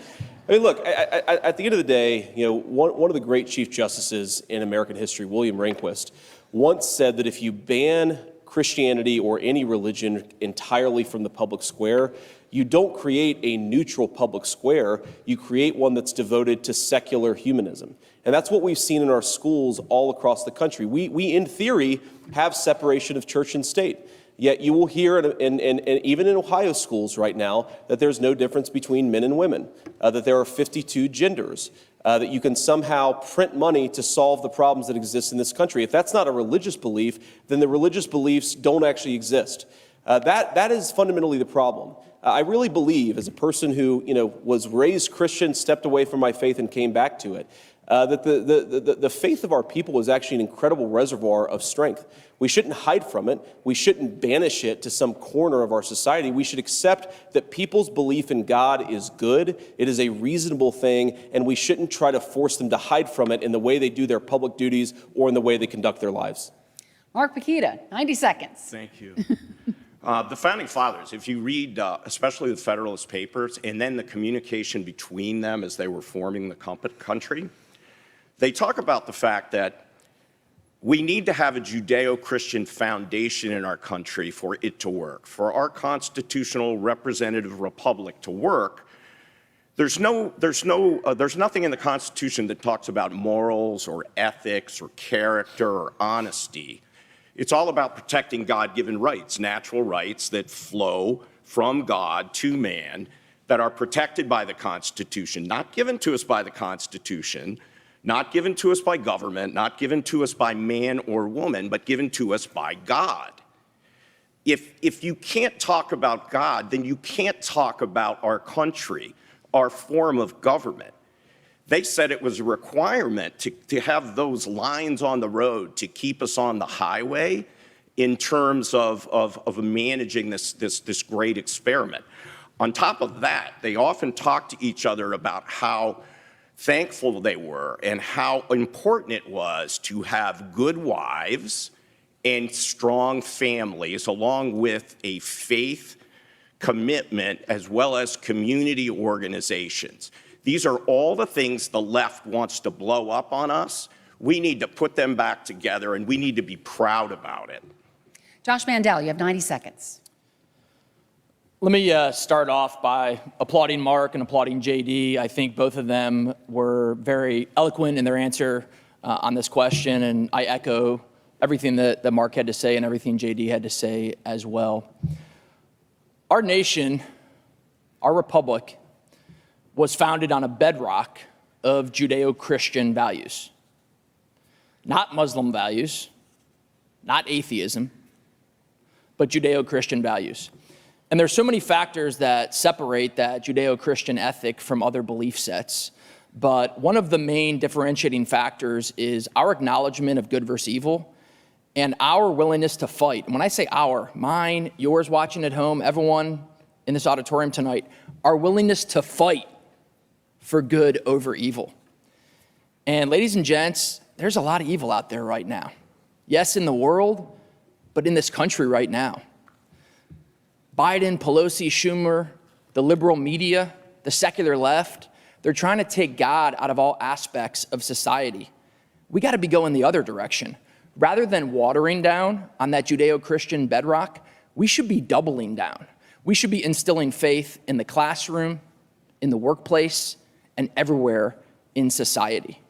I mean, look, at the end of the day, you know, one of the great Chief Justices in American history, William Rehnquist, once said that if you ban Christianity or any religion entirely from the public square, you don't create a neutral public square, you create one that's devoted to secular humanism. And that's what we've seen in our schools all across the country. We in theory, have separation of church and state. Yet you will hear, and even in Ohio schools right now, that there's no difference between men and women, that there are 52 genders, that you can somehow print money to solve the problems that exist in this country. If that's not a religious belief, then the religious beliefs don't actually exist. That is fundamentally the problem. I really believe, as a person who was raised Christian, stepped away from my faith, and came back to it, that the faith of our people is actually an incredible reservoir of strength. We shouldn't hide from it. We shouldn't banish it to some corner of our society. We should accept that people's belief in God is good. It is a reasonable thing, and we shouldn't try to force them to hide from it in the way they do their public duties or in the way they conduct their lives. Mark Pakita, 90 seconds. Thank you. The Founding Fathers, if you read especially the Federalist Papers and then the communication between them as they were forming the country, they talk about the fact that we need to have a Judeo-Christian foundation in our country for it to work. For our constitutional representative republic to work, there's nothing in the Constitution that talks about morals or ethics or character or honesty. It's all about protecting God-given rights, natural rights that flow from God to man, that are protected by the Constitution, not given to us by the Constitution, not given to us by government, not given to us by man or woman, but given to us by God. If you can't talk about God, then you can't talk about our country, our form of government. They said it was a requirement to have those lines on the road to keep us on the highway in terms of managing this great experiment. On top of that, they often talk to each other about how thankful they were and how important it was to have good wives and strong families, along with a faith commitment as well as community organizations. These are all the things the left wants to blow up on us. We need to put them back together, and we need to be proud about it. Josh Mandel, you have 90 seconds. Let me start off by applauding Mark and applauding JD. I think both of them were very eloquent in their answer on this question, and I echo everything that Mark had to say and everything JD had to say as well. Our nation, our republic, was founded on a bedrock of Judeo-Christian values. Not Muslim values, not atheism, but Judeo-Christian values. And there's so many factors that separate that Judeo-Christian ethic from other belief sets. But one of the main differentiating factors is our acknowledgement of good versus evil and our willingness to fight. And when I say our, mine, yours watching at home, everyone in this auditorium tonight, our willingness to fight for good over evil. And ladies and gents, there's a lot of evil out there right now. Yes, in the world, but in this country right now. Biden, Pelosi, Schumer, the liberal media, the secular left, they're trying to take God out of all aspects of society. We got to be going the other direction. Rather than watering down on that Judeo-Christian bedrock, we should be doubling down. We should be instilling faith in the classroom, in the workplace, and everywhere in society.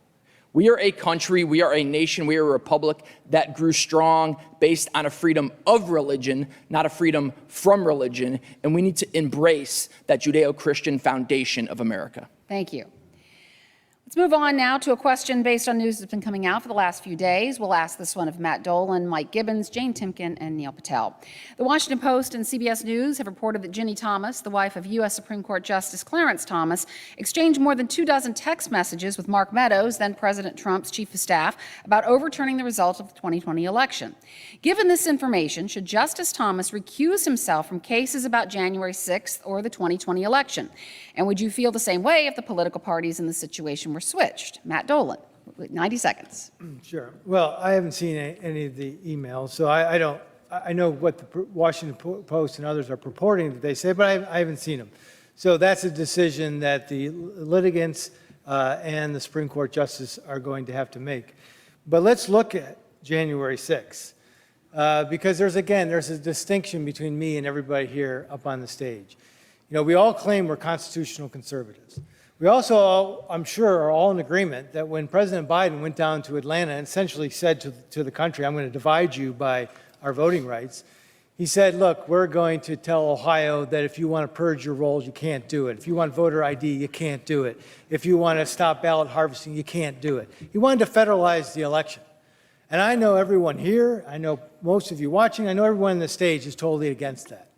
We are a country, we are a nation, we are a republic that grew strong based on a freedom of religion, not a freedom from religion, and we need to embrace that Judeo-Christian foundation of America. Thank you. Let's move on now to a question based on news that's been coming out for the last few days. We'll ask this one of Matt Dolan, Mike Gibbons, Jane Timken, and Neil Patel. The Washington Post and CBS News have reported that Ginny Thomas, the wife of U.S. Supreme Court Justice Clarence Thomas, exchanged more than 24 text messages with Mark Meadows, then President Trump's chief of staff, about overturning the result of the 2020 election. Given this information, should Justice Thomas recuse himself from cases about January 6th or the 2020 election? And would you feel the same way if the political parties in the situation were switched? Matt Dolan, 90 seconds. Sure. Well, I haven't seen any of the emails, so I don't. I know what the Washington Post and others are purporting that they say, but I haven't seen them. So that's a decision that the litigants and the Supreme Court justice are going to have to make. But let's look at January 6th, because there's a distinction between me and everybody here up on the stage. You know, we all claim we're constitutional conservatives. We also, I'm sure, are all in agreement that when President Biden went down to Atlanta and essentially said to the country, I'm going to divide you by our voting rights, he said, look, we're going to tell Ohio that if you want to purge your rolls, you can't do it. If you want voter ID, you can't do it. If you want to stop ballot harvesting, you can't do it. He wanted to federalize the election. And I know everyone here, I know most of you watching, I know everyone on the stage is totally against that.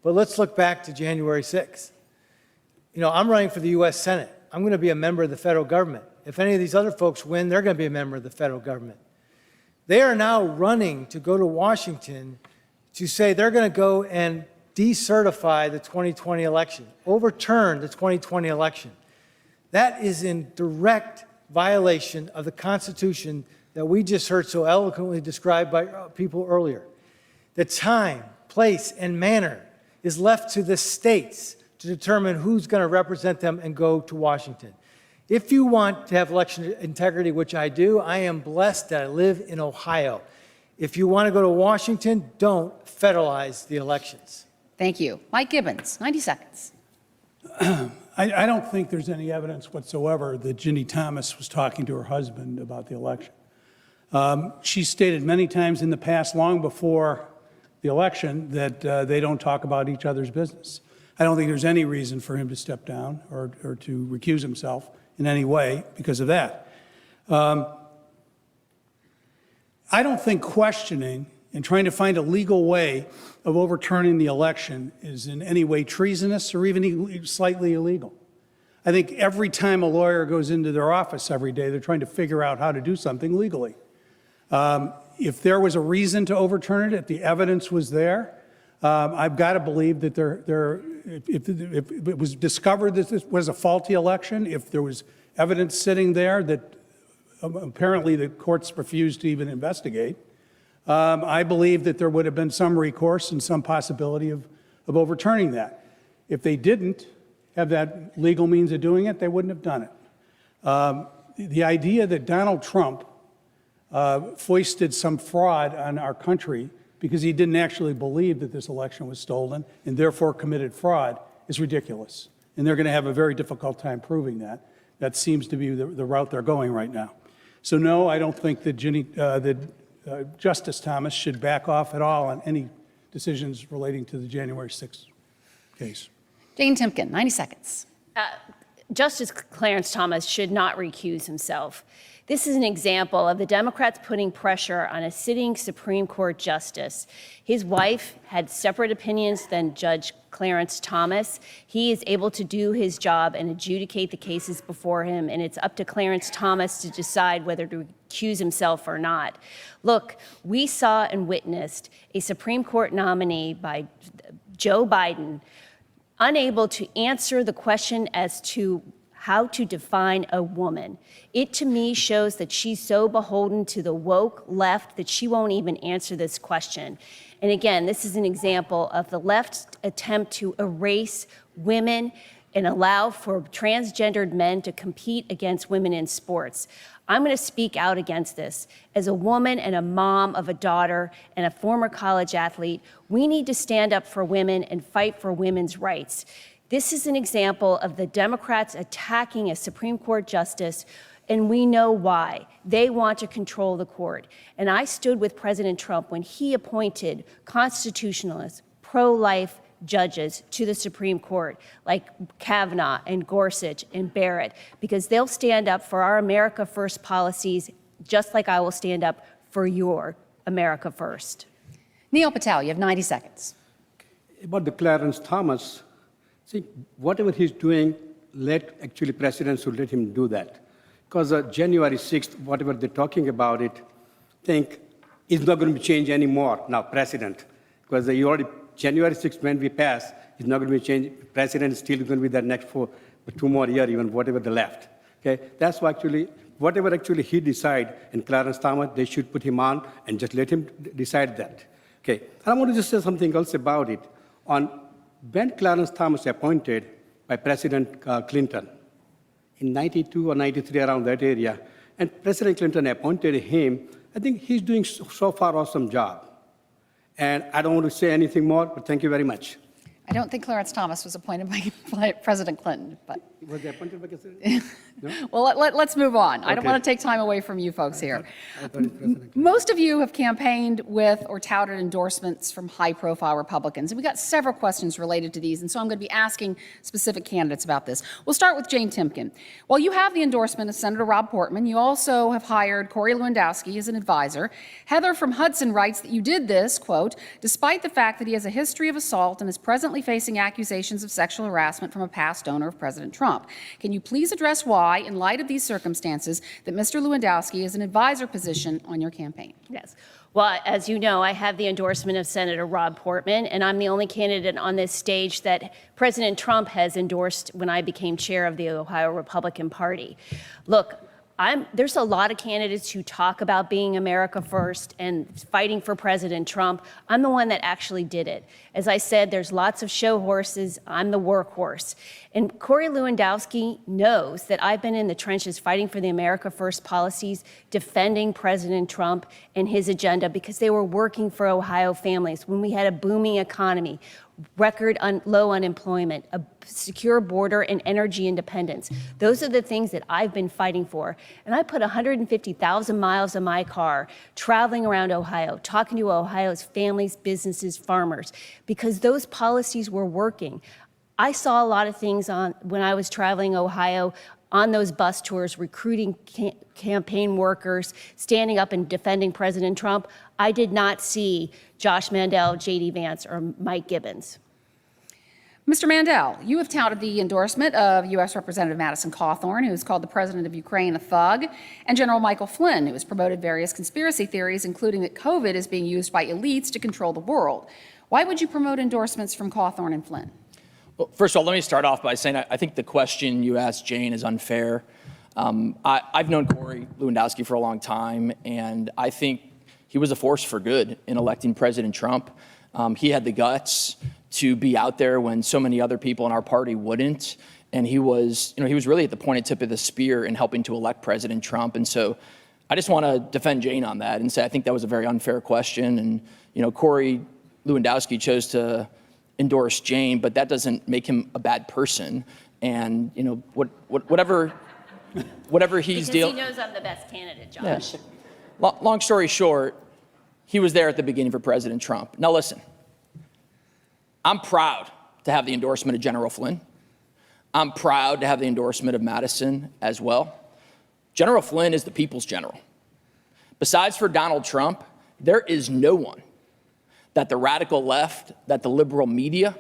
But let's look back to January 6th. You know, I'm running for the U.S. Senate. I'm going to be a member of the federal government. If any of these other folks win, they're going to be a member of the federal government. They are now running to go to Washington to say they're going to go and decertify the 2020 election, overturn the 2020 election. That is in direct violation of the Constitution that we just heard so eloquently described by people earlier. The time, place, and manner is left to the states to determine who's going to represent them and go to Washington. If you want to have election integrity, which I do, I am blessed that I live in Ohio. If you want to go to Washington, don't federalize the elections. Thank you. Mike Gibbons, 90 seconds. I don't think there's any evidence whatsoever that Ginny Thomas was talking to her husband about the election. She stated many times in the past, long before the election, that they don't talk about each other's business. I don't think there's any reason for him to step down or to recuse himself in any way because of that. I don't think questioning and trying to find a legal way of overturning the election is in any way treasonous or even slightly illegal. I think every time a lawyer goes into their office every day, they're trying to figure out how to do something legally. If there was a reason to overturn it, if the evidence was there, I've got to believe that if it was discovered that this was a faulty election, if there was evidence sitting there that apparently the courts refused to even investigate, I believe that there would have been some recourse and some possibility of overturning that. If they didn't have that legal means of doing it, they wouldn't have done it. The idea that Donald Trump foisted some fraud on our country because he didn't actually believe that this election was stolen and therefore committed fraud is ridiculous. And they're going to have a very difficult time proving that. That seems to be the route they're going right now. So no, I don't think that Justice Thomas should back off at all on any decisions relating to the January 6th case. Jane Timken, 90 seconds. Justice Clarence Thomas should not recuse himself. This is an example of the Democrats putting pressure on a sitting Supreme Court justice. His wife had separate opinions than Judge Clarence Thomas. He is able to do his job and adjudicate the cases before him, and it's up to Clarence Thomas to decide whether to recuse himself or not. Look, we saw and witnessed a Supreme Court nominee by Joe Biden unable to answer the question as to how to define a woman. It, to me, shows that she's so beholden to the woke left that she won't even answer this question. And again, this is an example of the left's attempt to erase women and allow for transgendered men to compete against women in sports. I'm going to speak out against this. As a woman and a mom of a daughter and a former college athlete, we need to stand up for women and fight for women's rights. This is an example of the Democrats attacking a Supreme Court justice, and we know why. They want to control the court. And I stood with President Trump when he appointed constitutionalists, pro-life judges to the Supreme Court, like Kavanaugh and Gorsuch and Barrett, because they'll stand up for our America First policies, just like I will stand up for your America First. Neil Patel, you have 90 seconds. About the Clarence Thomas, see, whatever he's doing, actually presidents should let him do that. Because January 6th, whatever they're talking about it, think it's not going to be changed anymore now, president. Because January 6th, when we pass, it's not going to be changed. President is still going to be there next for 2 more years, even whatever they left. Okay, that's why whatever he decide, and Clarence Thomas, they should put him on and just let him decide that. Okay, and I want to just say something else about it. When Clarence Thomas appointed by President Clinton in 92 or 93, around that area, and President Clinton appointed him, I think he's doing so far awesome job. And I don't want to say anything more, but thank you very much. I don't think Clarence Thomas was appointed by President Clinton, but Was they appointed by President? No? well, let's move on. I don't Okay. want to take time away from you folks here. I thought it was President. Most of you have campaigned with or touted endorsements from high-profile Republicans, and we got several questions related to these, and so I'm going to be asking specific candidates about this. We'll start with Jane Timken. While you have the endorsement of Senator Rob Portman, you also have hired Corey Lewandowski as an advisor. Heather from Hudson writes that you did this, quote, despite the fact that he has a history of assault and is presently facing accusations of sexual harassment from a past donor of President Trump. Can you please address why, in light of these circumstances, that Mr. Lewandowski is an advisor position on your campaign? Yes. Well, as you know, I have the endorsement of Senator Rob Portman, and I'm the only candidate on this stage that President Trump has endorsed when I became chair of the Ohio Republican Party. Look, there's a lot of candidates who talk about being America first and fighting for President Trump. I'm the one that actually did it. As I said, there's lots of show horses. I'm the workhorse. And Corey Lewandowski knows that I've been in the trenches fighting for the America First policies, defending President Trump and his agenda because they were working for Ohio families when we had a booming economy, record low unemployment, a secure border, and energy independence. Those are the things that I've been fighting for. And I put 150,000 miles in my car traveling around Ohio, talking to Ohio's families, businesses, farmers, because those policies were working. I saw a lot of things when I was traveling Ohio on those bus tours, recruiting campaign workers, standing up and defending President Trump. I did not see Josh Mandel, J.D. Vance, or Mike Gibbons. Mr. Mandel, you have touted the endorsement of U.S. Representative Madison Cawthorn, who has called the president of Ukraine a thug, and General Michael Flynn, who has promoted various conspiracy theories, including that COVID is being used by elites to control the world. Why would you promote endorsements from Cawthorn and Flynn? Well, first of all, let me start off by saying I think the question you asked Jane is unfair. I've known Corey Lewandowski for a long time, and I think he was a force for good in electing President Trump. He had the guts to be out there when so many other people in our party wouldn't, and he was really at the pointed tip of the spear in helping to elect President Trump. And so I just want to defend Jane on that and say I think that was a very unfair question. And Corey Lewandowski chose to endorse Jane, but that doesn't make him a bad person. And whatever he's Because he knows I'm the best candidate, Josh. Yes. Long story short, he was there at the beginning for President Trump. Now listen, I'm proud to have the endorsement of General Flynn. I'm proud to have the endorsement of Madison as well. General Flynn is the people's general. Besides for Donald Trump, there is no one that the radical left, that the liberal media,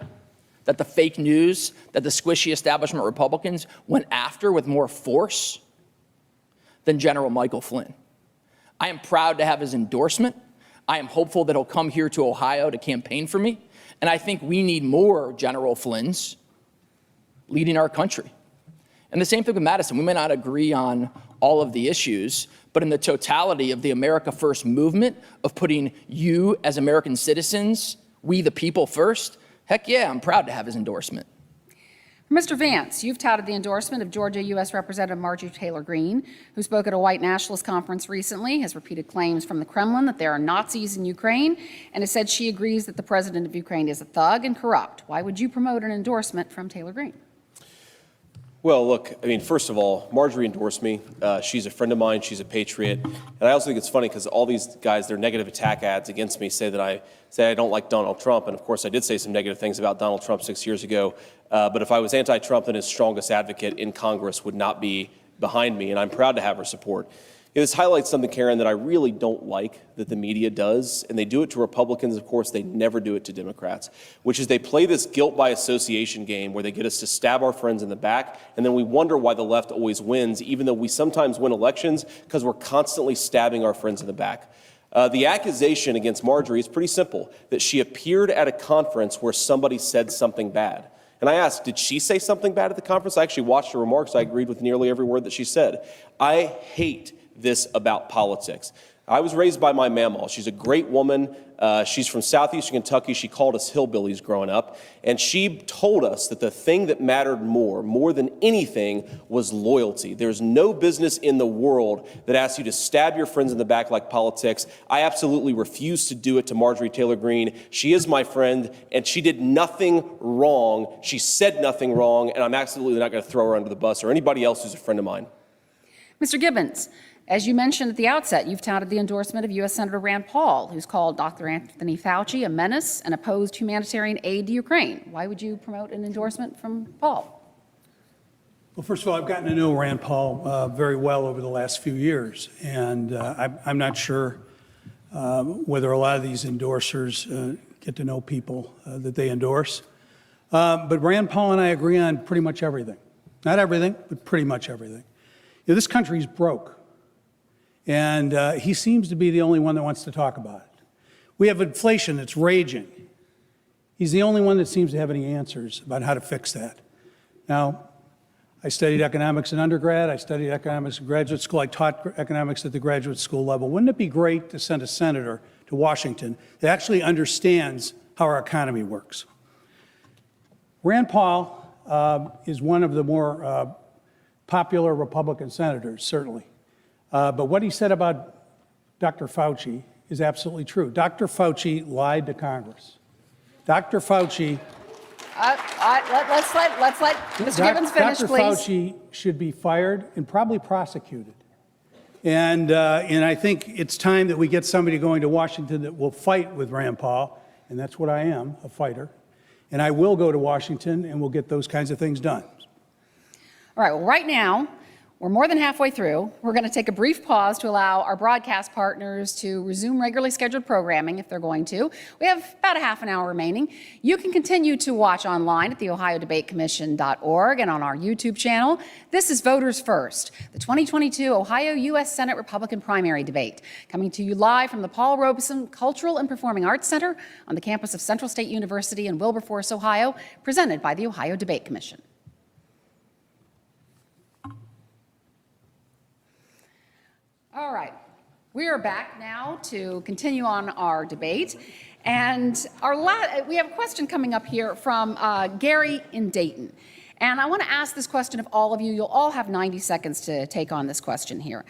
that the fake news, that the squishy establishment Republicans went after with more force than General Michael Flynn. I am proud to have his endorsement. I am hopeful that he'll come here to Ohio to campaign for me. And I think we need more General Flynns leading our country. And the same thing with Madison. We may not agree on all of the issues, but in the totality of the America First movement of putting you as American citizens, we the people first, heck yeah, I'm proud to have his endorsement. Mr. Vance, you've touted the endorsement of Georgia U.S. Representative Marjorie Taylor Greene, who spoke at a white nationalist conference recently, has repeated claims from the Kremlin that there are Nazis in Ukraine, and has said she agrees that the president of Ukraine is a thug and corrupt. Why would you promote an endorsement from Taylor Greene? Well, look, I mean, first of all, Marjorie endorsed me. She's a friend of mine. She's a patriot. And I also think it's funny because all these guys, their negative attack ads against me say that I don't like Donald Trump. And of course, I did say some negative things about Donald Trump 6 years ago. But if I was anti-Trump, then his strongest advocate in Congress would not be behind me. And I'm proud to have her support. This highlights something, Karen, that I really don't like that the media does, and they do it to Republicans. Of course, they never do it to Democrats, which is they play this guilt by association game where they get us to stab our friends in the back, and then we wonder why the left always wins, even though we sometimes win elections because we're constantly stabbing our friends in the back. The accusation against Marjorie is pretty simple, that she appeared at a conference where somebody said something bad. And I asked, did she say something bad at the conference? I actually watched her remarks. I agreed with nearly every word that she said. I hate this about politics. I was raised by my mamaw. She's a great woman. She's from southeastern Kentucky. She called us hillbillies growing up. And she told us that the thing that mattered more than anything, was loyalty. There's no business in the world that asks you to stab your friends in the back like politics. I absolutely refuse to do it to Marjorie Taylor Greene. She is my friend, and she did nothing wrong. She said nothing wrong, and I'm absolutely not going to throw her under the bus or anybody else who's a friend of mine. Mr. Gibbons, as you mentioned at the outset, you've touted the endorsement of U.S. Senator Rand Paul, who's called Dr. Anthony Fauci a menace and opposed humanitarian aid to Ukraine. Why would you promote an endorsement from Paul? Well, first of all, I've gotten to know Rand Paul very well over the last few years, and I'm not sure whether a lot of these endorsers get to know people that they endorse. But Rand Paul and I agree on pretty much everything. Not everything, but pretty much everything. You know, this country's broke, and he seems to be the only one that wants to talk about it. We have inflation that's raging. He's the only one that seems to have any answers about how to fix that. Now, I studied economics in undergrad. I studied economics in graduate school. I taught economics at the graduate school level. Wouldn't it be great to send a senator to Washington that actually understands how our economy works? Rand Paul is one of the more popular Republican senators, certainly. But what he said about Dr. Fauci is absolutely true. Dr. Fauci lied to Congress. Dr. Fauci... Let's let Mr. Gibbons finish, Dr. please. Fauci should be fired and probably prosecuted. And I think it's time that we get somebody going to Washington that will fight with Rand Paul, and that's what I am, a fighter. And I will go to Washington, and we'll get those kinds of things done. All right, well, right now, we're more than halfway through. We're going to take a brief pause to allow our broadcast partners to resume regularly scheduled programming if they're going to. We have about a half an hour remaining. You can continue to watch online at theohiodebatecommission.org and on our YouTube channel. This is Voters First, the 2022 Ohio U.S. Senate Republican primary debate, coming to you live from the Paul Robeson Cultural and Performing Arts Center on the campus of Central State University in Wilberforce, Ohio, presented by the Ohio Debate Commission. All right, we are back now to continue on our debate. And we have a question coming up here from Gary in Dayton. And I want to ask this question of all of you. You'll all have 90 seconds to take on this question here.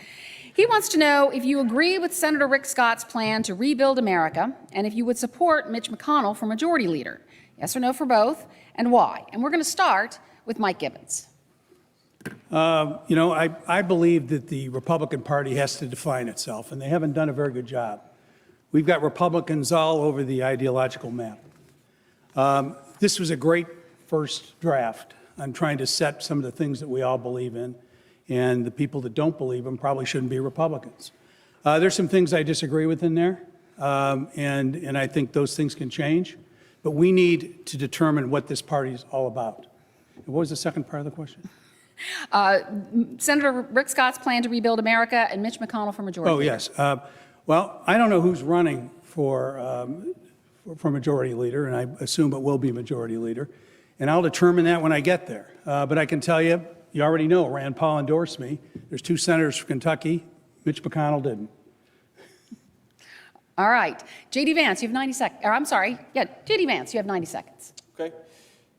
He wants to know if you agree with Senator Rick Scott's plan to rebuild America and if you would support Mitch McConnell for Majority Leader. Yes or no for both, and why? And we're going to start with Mike Gibbons. You know, I believe that the Republican Party has to define itself, and they haven't done a very good job. We've got Republicans all over the ideological map. This was a great first draft on trying to set some of the things that we all believe in, and the people that don't believe them probably shouldn't be Republicans. There's some things I disagree with in there, and I think those things can change, but we need to determine what this party is all about. And what was the second part of the question? Senator Rick Scott's plan to rebuild America and Mitch McConnell for Majority Leader. Oh, yes. Well, I don't know who's running for Majority Leader, and I assume it will be Majority Leader. And I'll determine that when I get there. But I can tell you, you already know, Rand Paul endorsed me. There's 2 senators from Kentucky. Mitch McConnell didn't. All right. J.D. Vance, you have 90 seconds. I'm sorry. Yeah, J.D. Vance, you have 90 seconds. Okay.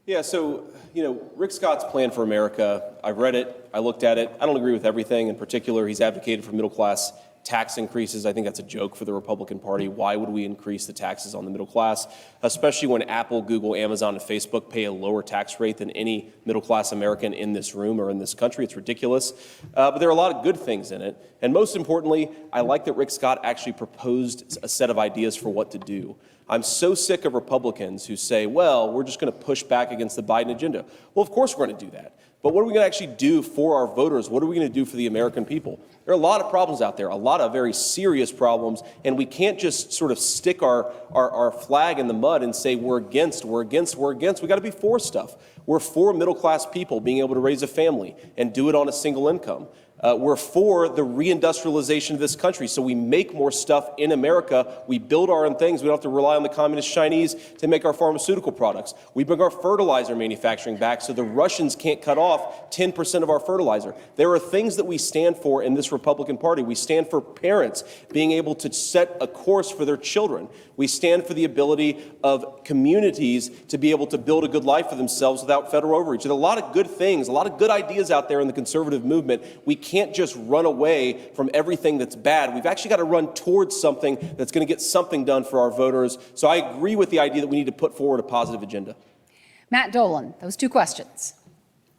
Yeah, so, you know, Rick Scott's plan for America, I've read it, I looked at it. I don't agree with everything. In particular, he's advocated for middle-class tax increases. I think that's a joke for the Republican Party. Why would we increase the taxes on the middle class, especially when Apple, Google, Amazon, and Facebook pay a lower tax rate than any middle-class American in this room or in this country? It's ridiculous. But there are a lot of good things in it. And most importantly, I like that Rick Scott actually proposed a set of ideas for what to do. I'm so sick of Republicans who say, well, we're just going to push back against the Biden agenda. Well, of course we're going to do that. But what are we going to actually do for our voters? What are we going to do for the American people? There are a lot of problems out there, a lot of very serious problems, and we can't just sort of stick our flag in the mud and say we're against. We got to be for stuff. We're for middle-class people being able to raise a family and do it on a single income. We're for the reindustrialization of this country, so we make more stuff in America. We build our own things. We don't have to rely on the communist Chinese to make our pharmaceutical products. We bring our fertilizer manufacturing back so the Russians can't cut off 10% of our fertilizer. There are things that we stand for in this Republican Party. We stand for parents being able to set a course for their children. We stand for the ability of communities to be able to build a good life for themselves without federal overreach. There are a lot of good things, a lot of good ideas out there in the conservative movement. We can't just run away from everything that's bad. We've actually got to run towards something that's going to get something done for our voters. So I agree with the idea that we need to put forward a positive agenda. Matt Dolan, those two questions.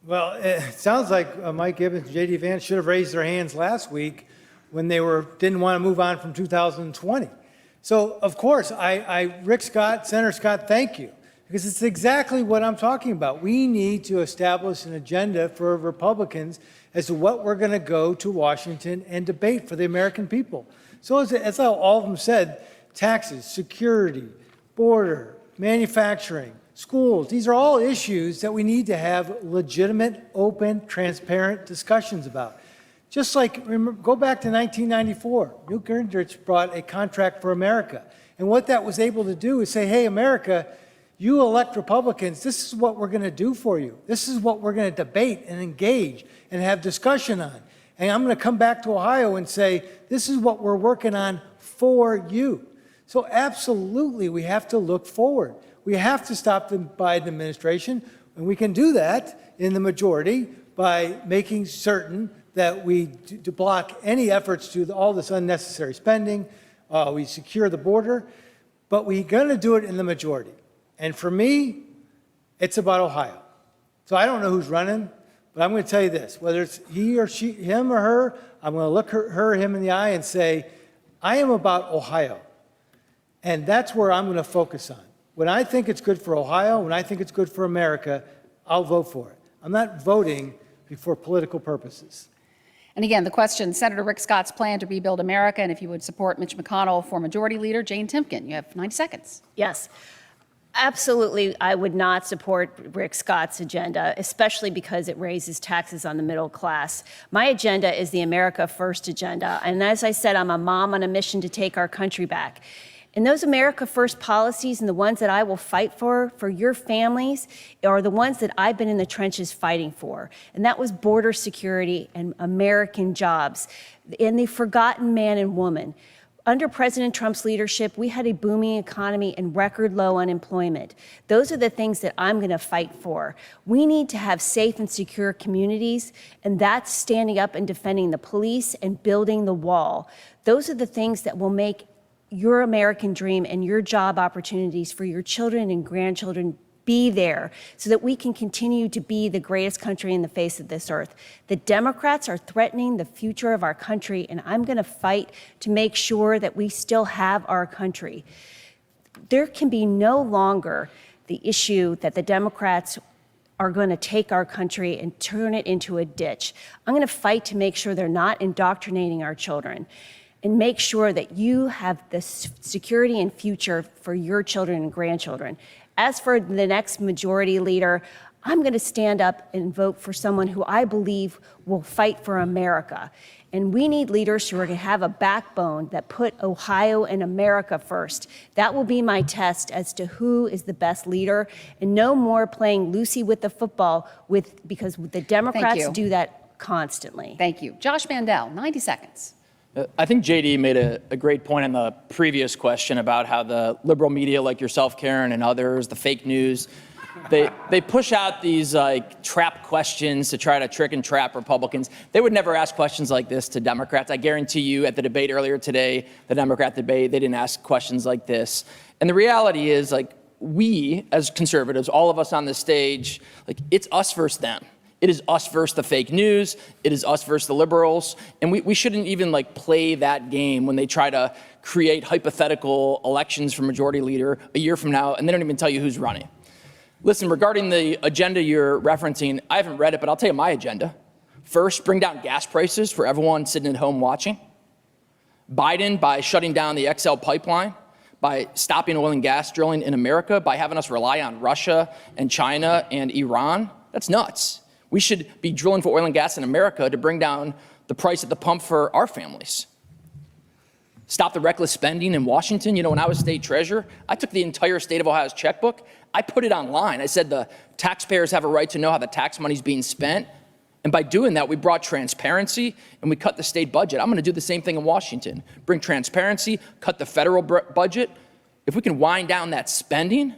Well, it sounds like Mike Gibbons and J.D. Vance should have raised their hands last week when they didn't want to move on from 2020. So, of course, Senator Scott, thank you, because it's exactly what I'm talking about. We need to establish an agenda for Republicans as to what we're going to go to Washington and debate for the American people. So as all of them said, taxes, security, border, manufacturing, schools, these are all issues that we need to have legitimate, open, transparent discussions about. Just like, go back to 1994. Newt Gingrich brought a contract for America. And what that was able to do is say, hey, America, you elect Republicans, this is what we're going to do for you. This is what we're going to debate and engage and have discussion on. And I'm going to come back to Ohio and say, this is what we're working on for you. So absolutely, we have to look forward. We have to stop the Biden administration, and we can do that in the majority by making certain that we block any efforts to all this unnecessary spending. We secure the border, but we're going to do it in the majority. And for me, it's about Ohio. So I don't know who's running, but I'm going to tell you this. Whether it's he or she, him or her, I'm going to look him in the eye and say, I am about Ohio. And that's where I'm going to focus on. When I think it's good for Ohio, when I think it's good for America, I'll vote for it. I'm not voting for political purposes. And again, the question, Senator Rick Scott's plan to rebuild America, and if you would support Mitch McConnell for Majority Leader Jane Timken. You have 90 seconds. Yes. Absolutely, I would not support Rick Scott's agenda, especially because it raises taxes on the middle class. My agenda is the America First agenda. And as I said, I'm a mom on a mission to take our country back. And those America First policies and the ones that I will fight for your families, are the ones that I've been in the trenches fighting for. And that was border security and American jobs and the forgotten man and woman. Under President Trump's leadership, we had a booming economy and record low unemployment. Those are the things that I'm going to fight for. We need to have safe and secure communities, and that's standing up and defending the police and building the wall. Those are the things that will make your American dream and your job opportunities for your children and grandchildren be there so that we can continue to be the greatest country in the face of this earth. The Democrats are threatening the future of our country, and I'm going to fight to make sure that we still have our country. There can be no longer the issue that the Democrats are going to take our country and turn it into a ditch. I'm going to fight to make sure they're not indoctrinating our children, and make sure that you have the security and future for your children and grandchildren. As for the next majority leader, I'm going to stand up and vote for someone who I believe will fight for America. And we need leaders who are going to have a backbone that put Ohio and America first. That will be my test as to who is the best leader, and no more playing Lucy with the football because the Democrats do that constantly. Thank you. Josh Mandel, 90 seconds. I think JD made a great point on the previous question about how the liberal media like yourself, Karen, and others, the fake news, they push out these trap questions to try to trick and trap Republicans. They would never ask questions like this to Democrats. I guarantee you at the debate earlier today, the Democrat debate, they didn't ask questions like this. And the reality is, we as conservatives, all of us on this stage, it's us versus them. It is us versus the fake news. It is us versus the liberals. And we shouldn't even play that game when they try to create hypothetical elections for majority leader a year from now, and they don't even tell you who's running. Listen, regarding the agenda you're referencing, I haven't read it, but I'll tell you my agenda. First, bring down gas prices for everyone sitting at home watching. Biden by shutting down the XL pipeline, by stopping oil and gas drilling in America, by having us rely on Russia and China and Iran. That's nuts. We should be drilling for oil and gas in America to bring down the price at the pump for our families. Stop the reckless spending in Washington. You know, when I was state treasurer, I took the entire state of Ohio's checkbook. I put it online. I said the taxpayers have a right to know how the tax money's being spent. And by doing that, we brought transparency and we cut the state budget. I'm going to do the same thing in Washington. Bring transparency, cut the federal budget. If we can wind down that spending,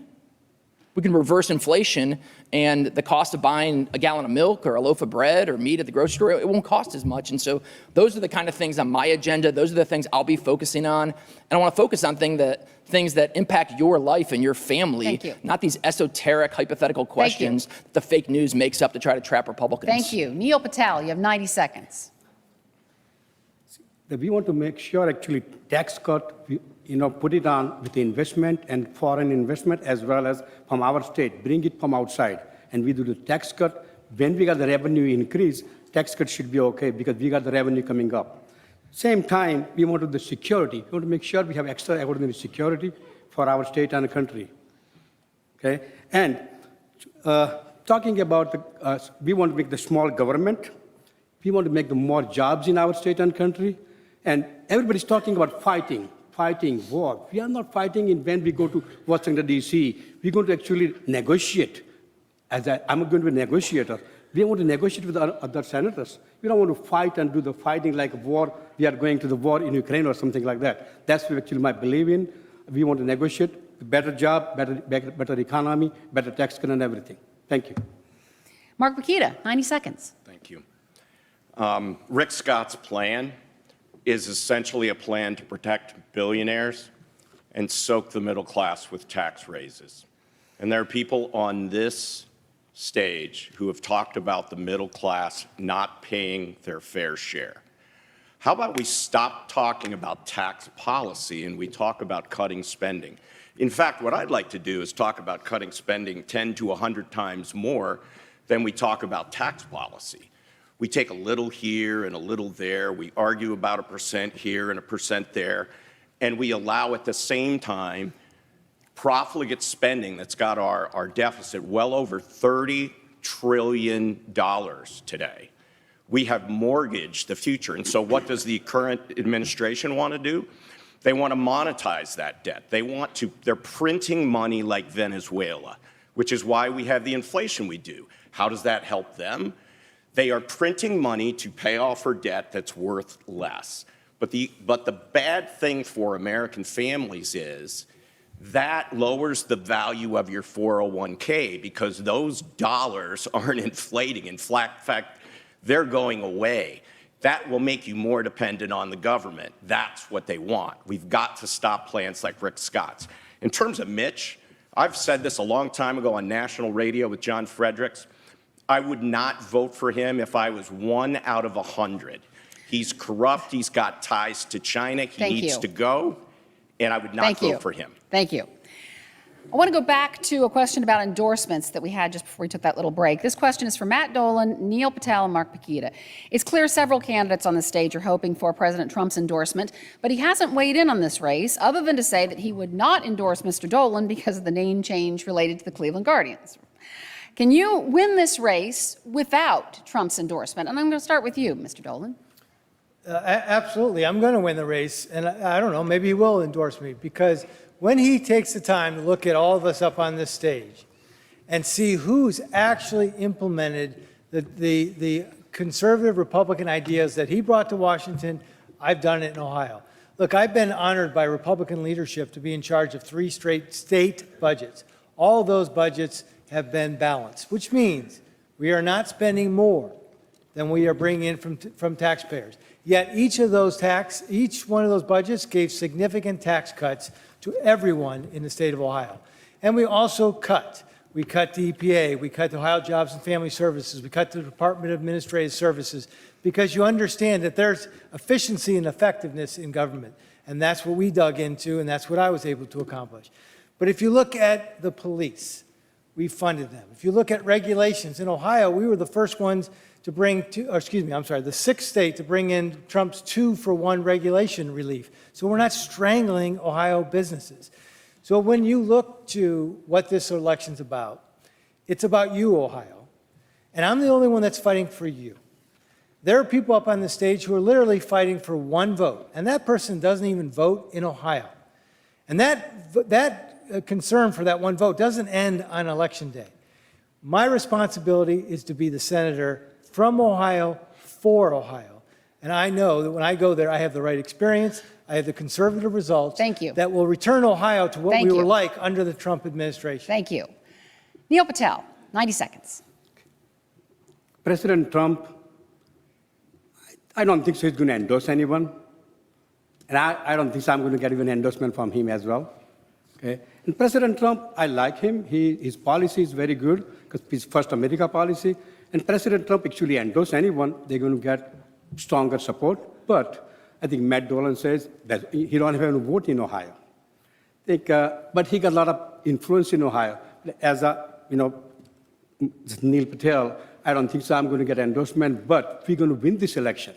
we can reverse inflation, and the cost of buying a gallon of milk or a loaf of bread or meat at the grocery store, it won't cost as much. And so those are the kind of things on my agenda. Those are the things I'll be focusing on. And I want to focus on things that impact your life and your family, Thank you. not these esoteric hypothetical questions that the fake news makes up to try to trap Republicans. Thank you. Neil Patel, you have 90 seconds. We want to make sure actually tax cut, put it on with investment and foreign investment as well as from our state, bring it from outside. And we do the tax cut. When we got the revenue increase, tax cut should be okay because we got the revenue coming up. Same time, we want to do the security. We want to make sure we have extraordinary security for our state and country. Okay? And talking about we want to make the small government. We want to make the more jobs in our state and country. And everybody's talking about fighting, war. We are not fighting when we go to Washington, D.C. We're going to actually negotiate. I'm going to be a negotiator. We want to negotiate with other senators. We don't want to fight and do the fighting like war. We are going to the war in Ukraine or something like that. That's what actually my belief in. We want to negotiate, better job, better economy, better tax cut and everything. Thank you. Mark Bakita, 90 seconds. Thank you. Rick Scott's plan is essentially a plan to protect billionaires and soak the middle class with tax raises. And there are people on this stage who have talked about the middle class not paying their fair share. How about we stop talking about tax policy and we talk about cutting spending? In fact, what I'd like to do is talk about cutting spending 10 to 100 times more than we talk about tax policy. We take a little here and a little there. We argue about a percent here and a percent there. And we allow at the same time profligate spending that's got our deficit well over $30 trillion today. We have mortgaged the future. And so what does the current administration want to do? They want to monetize that debt. They're printing money like Venezuela, which is why we have the inflation we do. How does that help them? They are printing money to pay off her debt that's worth less. But the bad thing for American families is that lowers the value of your 401k because those dollars aren't inflating. In fact, they're going away. That will make you more dependent on the government. That's what they want. We've got to stop plans like Rick Scott's. In terms of Mitch, I've said this a long time ago on national radio with John Fredericks. I would not vote for him if I was 1 out of 100. He's corrupt. He's got ties to China. He needs to go, and I would not vote for him. Thank you. I want to go back to a question about endorsements that we had just before we took that little break. This question is from Matt Dolan, Neil Patel, and Mark Bakita. It's clear several candidates on the stage are hoping for President Trump's endorsement, but he hasn't weighed in on this race other than to say that he would not endorse Mr. Dolan because of the name change related to the Cleveland Guardians. Can you win this race without Trump's endorsement? And I'm going to start with you, Mr. Dolan. Absolutely. I'm going to win the race. And I don't know, maybe he will endorse me because when he takes the time to look at all of us up on this stage and see who's actually implemented the conservative Republican ideas that he brought to Washington, I've done it in Ohio. Look, I've been honored by Republican leadership to be in charge of 3 straight state budgets. All those budgets have been balanced, which means we are not spending more than we are bringing in from taxpayers. Yet each one of those budgets gave significant tax cuts to everyone in the state of Ohio. And we also cut. We cut the EPA, we cut the Ohio Jobs and Family Services, we cut the Department of Administrative Services, because you understand that there's efficiency and effectiveness in government. And that's what we dug into, and that's what I was able to accomplish. But if you look at the police, we funded them. If you look at regulations, in Ohio, we were the first ones to bring, the 6th state to bring in Trump's 2-for-1 regulation relief. So we're not strangling Ohio businesses. So when you look to what this election's about, it's about you, Ohio. And I'm the only one that's fighting for you. There are people up on the stage who are literally fighting for one vote, and that person doesn't even vote in Ohio. And that concern for that one vote doesn't end on Election Day. My responsibility is to be the senator from Ohio for Ohio. And I know that when I go there, I have the right experience, I have the conservative results Thank you. that will return Ohio to what Thank we were you. like under the Trump administration. Thank you. Neil Patel, 90 seconds. President Trump, I don't think so he's going to endorse anyone. And I don't think so I'm going to get even endorsement from him as well. Okay? And President Trump, I like him. His policy is very good because his First America policy. And President Trump actually endorse anyone, they're going to get stronger support. But I think Matt Dolan says that he don't have any vote in Ohio. But he got a lot of influence in Ohio. As Neil Patel, I don't think so I'm going to get endorsement, but we're going to win this election.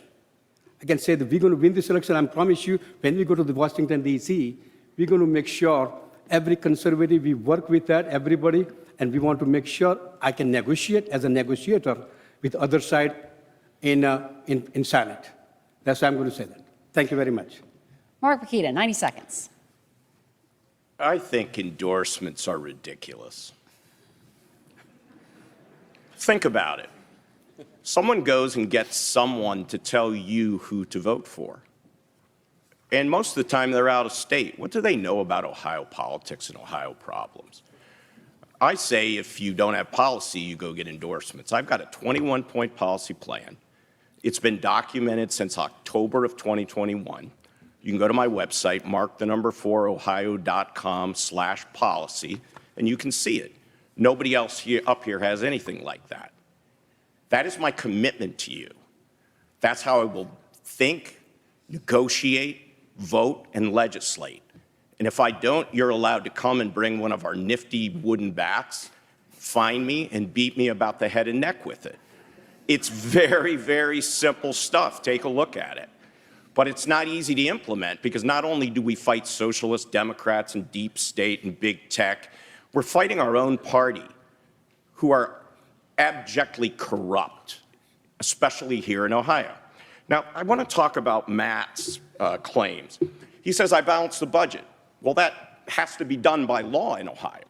I can say that we're going to win this election. I promise you, when we go to the Washington, D.C., we're going to make sure every conservative, we work with that, everybody, and we want to make sure I can negotiate as a negotiator with the other side in Senate. That's why I'm going to say that. Thank you very much. Mark Bakita, 90 seconds. I think endorsements are ridiculous. Think about it. Someone goes and gets someone to tell you who to vote for. And most of the time they're out of state. What do they know about Ohio politics and Ohio problems? I say if you don't have policy, you go get endorsements. I've got a 21-point policy plan. It's been documented since October of 2021. You can go to my website, markthe4ohio.com/policy, and you can see it. Nobody else up here has anything like that. That is my commitment to you. That's how I will think, negotiate, vote, and legislate. And if I don't, you're allowed to come and bring one of our nifty wooden bats, find me, and beat me about the head and neck with it. It's very, very simple stuff. Take a look at it. But it's not easy to implement because not only do we fight socialist Democrats and deep state and big tech, we're fighting our own party who are abjectly corrupt, especially here in Ohio. Now, I want to talk about Matt's claims. He says, I balance the budget. Well, that has to be done by law in Ohio.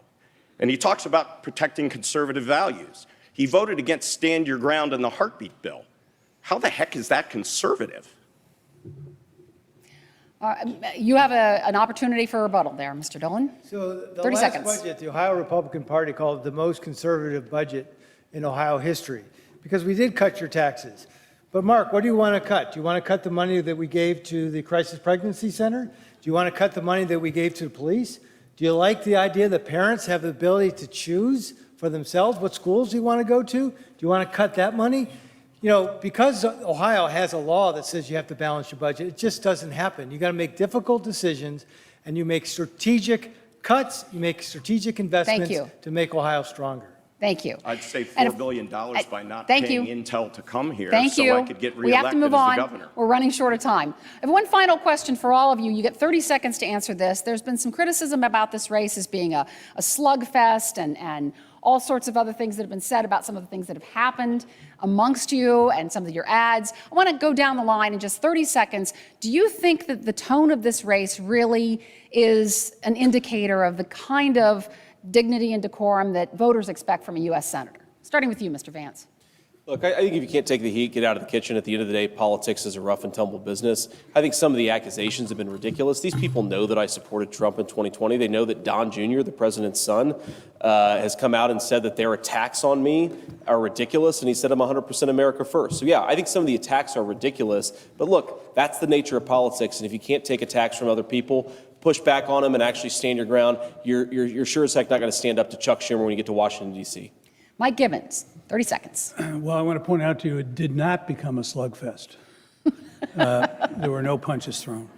And he talks about protecting conservative values. He voted against Stand Your Ground in the heartbeat bill. How the heck is that conservative? You have an opportunity for rebuttal there, Mr. Dolan. So the 30 last seconds. budget, the Ohio Republican Party called it the most conservative budget in Ohio history because we did cut your taxes. But Mark, what do you want to cut? Do you want to cut the money that we gave to the Crisis Pregnancy Center? Do you want to cut the money that we gave to the police? Do you like the idea that parents have the ability to choose for themselves what schools you want to go to? Do you want to cut that money? You know, because Ohio has a law that says you have to balance your budget, it just doesn't happen. You got to make difficult decisions, and you make strategic cuts, you make strategic investments to make Ohio stronger. Thank you. I'd save $4 billion by not paying Intel to come here I could get we have to reelected move as on. the governor. We're running short of time. I have one final question for all of you. You get 30 seconds to answer this. There's been some criticism about this race as being a slugfest and all sorts of other things that have been said about some of the things that have happened amongst you and some of your ads. I want to go down the line in just 30 seconds. Do you think that the tone of this race really is an indicator of the kind of dignity and decorum that voters expect from a U.S. senator? Starting with you, Mr. Vance. Look, I think if you can't take the heat, get out of the kitchen. At the end of the day, politics is a rough and tumble business. I think some of the accusations have been ridiculous. These people know that I supported Trump in 2020. They know that Don Jr., the president's son, has come out and said that their attacks on me are ridiculous, and he said I'm 100% America first. So yeah, I think some of the attacks are ridiculous. But look, that's the nature of politics, and if you can't take attacks from other people, push back on them and actually stand your ground, you're sure as heck not going to stand up to Chuck Schumer when you get to Washington, D.C. Mike Gibbons, 30 seconds. Well, I want to point out to you, it did not become a slugfest. There were no punches thrown.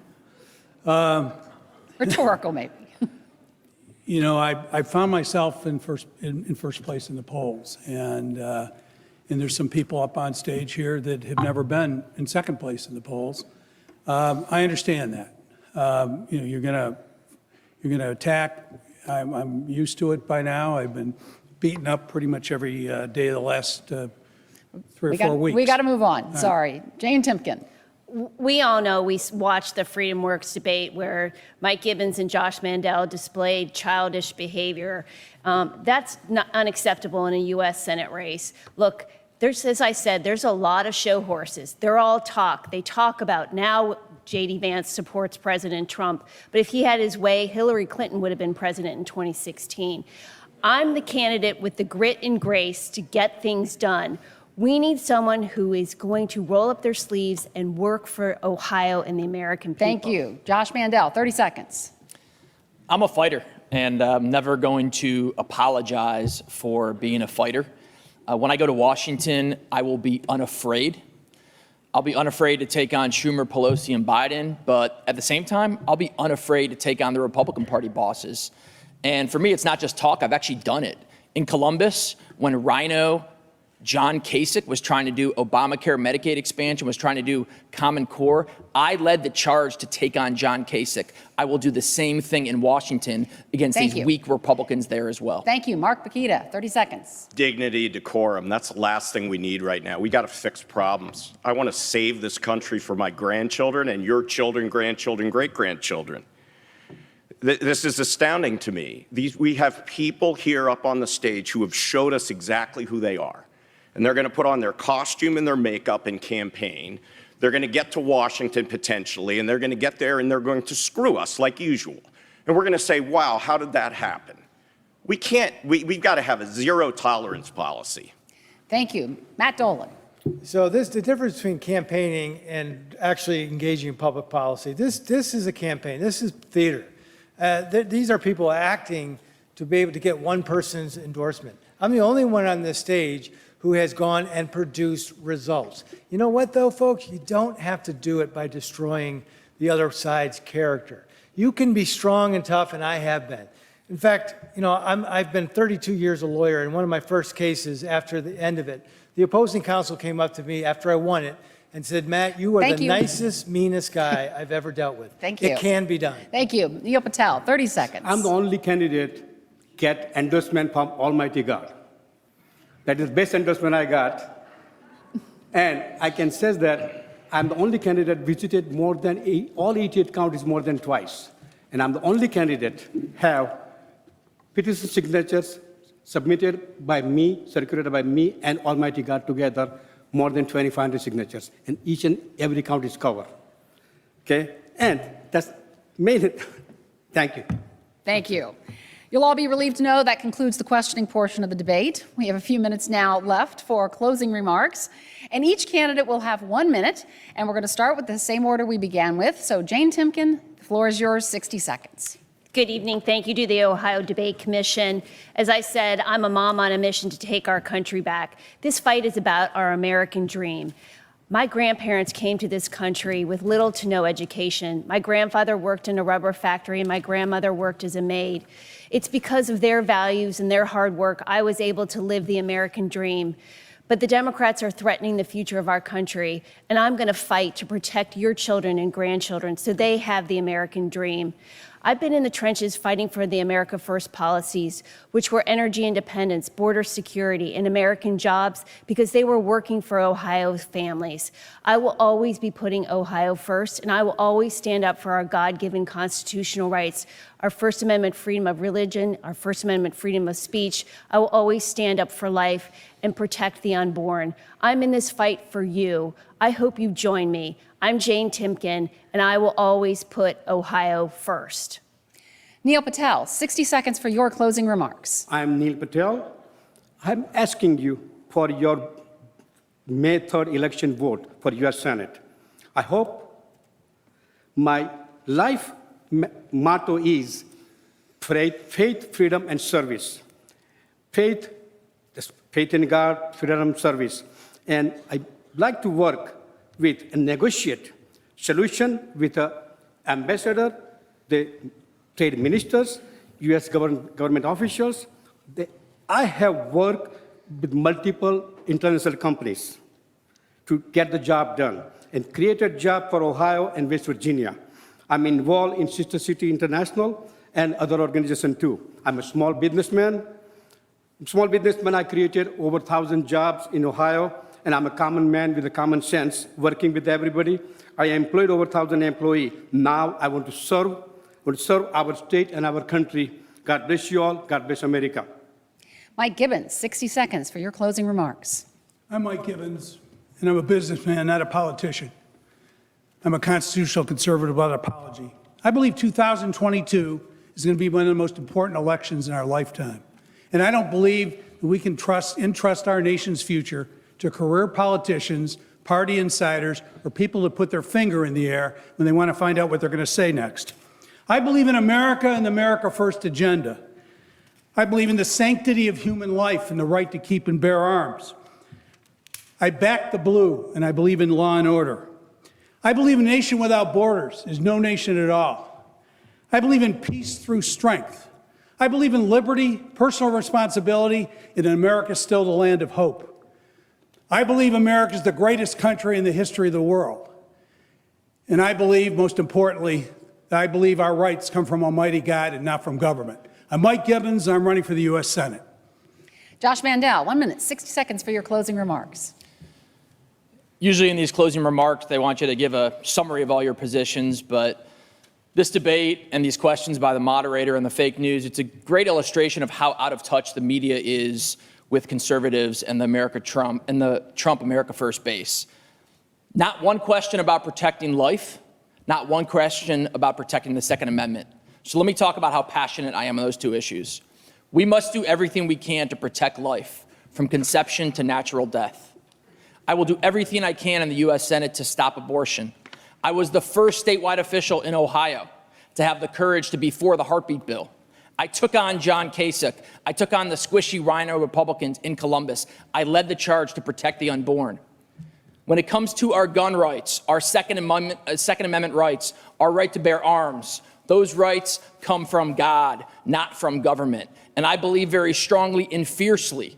Rhetorical, maybe. You know, I found myself in first place in the polls, and there's some people up on stage here that have never been in second place in the polls. I understand that. You know, you're gonna attack. I'm used to it by now. I've been beaten up pretty much every day of the last 3 or 4 weeks. We got to move on. Sorry. Jane Timken. We all know, we watched the Freedom Works debate where Mike Gibbons and Josh Mandel displayed childish behavior. That's not unacceptable in a U.S. Senate race. Look, as I said, there's a lot of show horses. They're all talk. They talk about now J.D. Vance supports President Trump, but if he had his way, Hillary Clinton would have been president in 2016. I'm the candidate with the grit and grace to get things done. We need someone who is going to roll up their sleeves and work for Ohio and the American people. Thank you. Josh Mandel, 30 seconds. I'm a fighter, and I'm never going to apologize for being a fighter. When I go to Washington, I will be unafraid. I'll be unafraid to take on Schumer, Pelosi, and Biden, but at the same time, I'll be unafraid to take on the Republican Party bosses. And for me, it's not just talk. I've actually done it. In Columbus, when Rhino John Kasich was trying to do Obamacare Medicaid expansion, was trying to do Common Core, I led the charge to take on John Kasich. I will do the same thing in Washington against these weak Republicans there as well. Thank you. Mark Bakita, 30 seconds. Dignity, decorum, that's the last thing we need right now. We got to fix problems. I want to save this country for my grandchildren and your children, grandchildren, great-grandchildren. This is astounding to me. We have people here up on the stage who have showed us exactly who they are. And they're going to put on their costume and their makeup and campaign. They're going to get to Washington potentially, and they're going to get there and they're going to screw us like usual. And we're going to say, wow, how did that happen? We can't, we've got to have a zero tolerance policy. Thank you. Matt Dolan. So the difference between campaigning and actually engaging in public policy, this is a campaign. This is theater. These are people acting to be able to get one person's endorsement. I'm the only one on this stage who has gone and produced results. You know what, though, folks? You don't have to do it by destroying the other side's character. You can be strong and tough, and I have been. In fact, I've been 32 years a lawyer, and one of my first cases after the end of it, the opposing counsel came up to me after I won it and said, Matt, you are the nicest, meanest guy I've ever dealt with. Thank you. It can be done. Thank you. Neil Patel, 30 seconds. I'm the only candidate get endorsement from Almighty God. That is the best endorsement I got. And I can say that I'm the only candidate visited more than all 88 counties more than twice. And I'm the only candidate have petition signatures submitted by me, circulated by me and Almighty God together, more than 2,500 signatures. And each and every county is covered. Okay? And that's made it. Thank you. Thank you. You'll all be relieved to know that concludes the questioning portion of the debate. We have a few minutes now left for closing remarks, and each candidate will have 1 minute, and we're going to start with the same order we began with. So Jane Timken, the floor is yours, 60 seconds. Good evening. Thank you to the Ohio Debate Commission. As I said, I'm a mom on a mission to take our country back. This fight is about our American dream. My grandparents came to this country with little to no education. My grandfather worked in a rubber factory and my grandmother worked as a maid. It's because of their values and their hard work I was able to live the American dream. But the Democrats are threatening the future of our country, and I'm going to fight to protect your children and grandchildren so they have the American dream. I've been in the trenches fighting for the America First policies, which were energy independence, border security, and American jobs, because they were working for Ohio's families. I will always be putting Ohio first, and I will always stand up for our God-given constitutional rights, our First Amendment freedom of religion, our First Amendment freedom of speech. I will always stand up for life and protect the unborn. I'm in this fight for you. I hope you join me. I'm Jane Timken, and I will always put Ohio first. Neil Patel, 60 seconds for your closing remarks. I'm Neil Patel. I'm asking you for your May 3rd election vote for U.S. Senate. I hope my life motto is faith, freedom, and service. Faith in God, freedom, service. And I'd like to work with a negotiate solution with the ambassador, the trade ministers, U.S. government officials. I have worked with multiple international companies to get the job done and created jobs for Ohio and West Virginia. I'm involved in Sister City International and other organizations too. I'm a small businessman. I created over 1,000 jobs in Ohio and I'm a common man with a common sense, working with everybody. I employed over 1,000 employees. Now I want to serve our state and our country. God bless you all. God bless America. Mike Gibbons, 60 seconds for your closing remarks. I'm Mike Gibbons, and I'm a businessman, not a politician. I'm a constitutional conservative without apology. I believe 2022 is going to be one of the most important elections in our lifetime. And I don't believe that we can entrust our nation's future to career politicians, party insiders, or people that put their finger in the air when they want to find out what they're going to say next. I believe in America and the America First agenda. I believe in the sanctity of human life and the right to keep and bear arms. I back the blue, and I believe in law and order. I believe a nation without borders is no nation at all. I believe in peace through strength. I believe in liberty, personal responsibility, and in America still the land of hope. I believe America is the greatest country in the history of the world. And I believe, most importantly, that I believe our rights come from Almighty God and not from government. I'm Mike Gibbons, and I'm running for the U.S. Senate. Josh Mandel, 1 minute, 60 seconds for your closing remarks. Usually in these closing remarks, they want you to give a summary of all your positions, but this debate and these questions by the moderator and the fake news, it's a great illustration of how out of touch the media is with conservatives and the Trump America First base. Not one question about protecting life, not one question about protecting the Second Amendment. So let me talk about how passionate I am on those two issues. We must do everything we can to protect life, from conception to natural death. I will do everything I can in the U.S. Senate to stop abortion. I was the first statewide official in Ohio to have the courage to be for the heartbeat bill. I took on John Kasich. I took on the squishy rhino Republicans in Columbus. I led the charge to protect the unborn. When it comes to our gun rights, our Second Amendment rights, our right to bear arms, those rights come from God, not from government. And I believe very strongly and fiercely,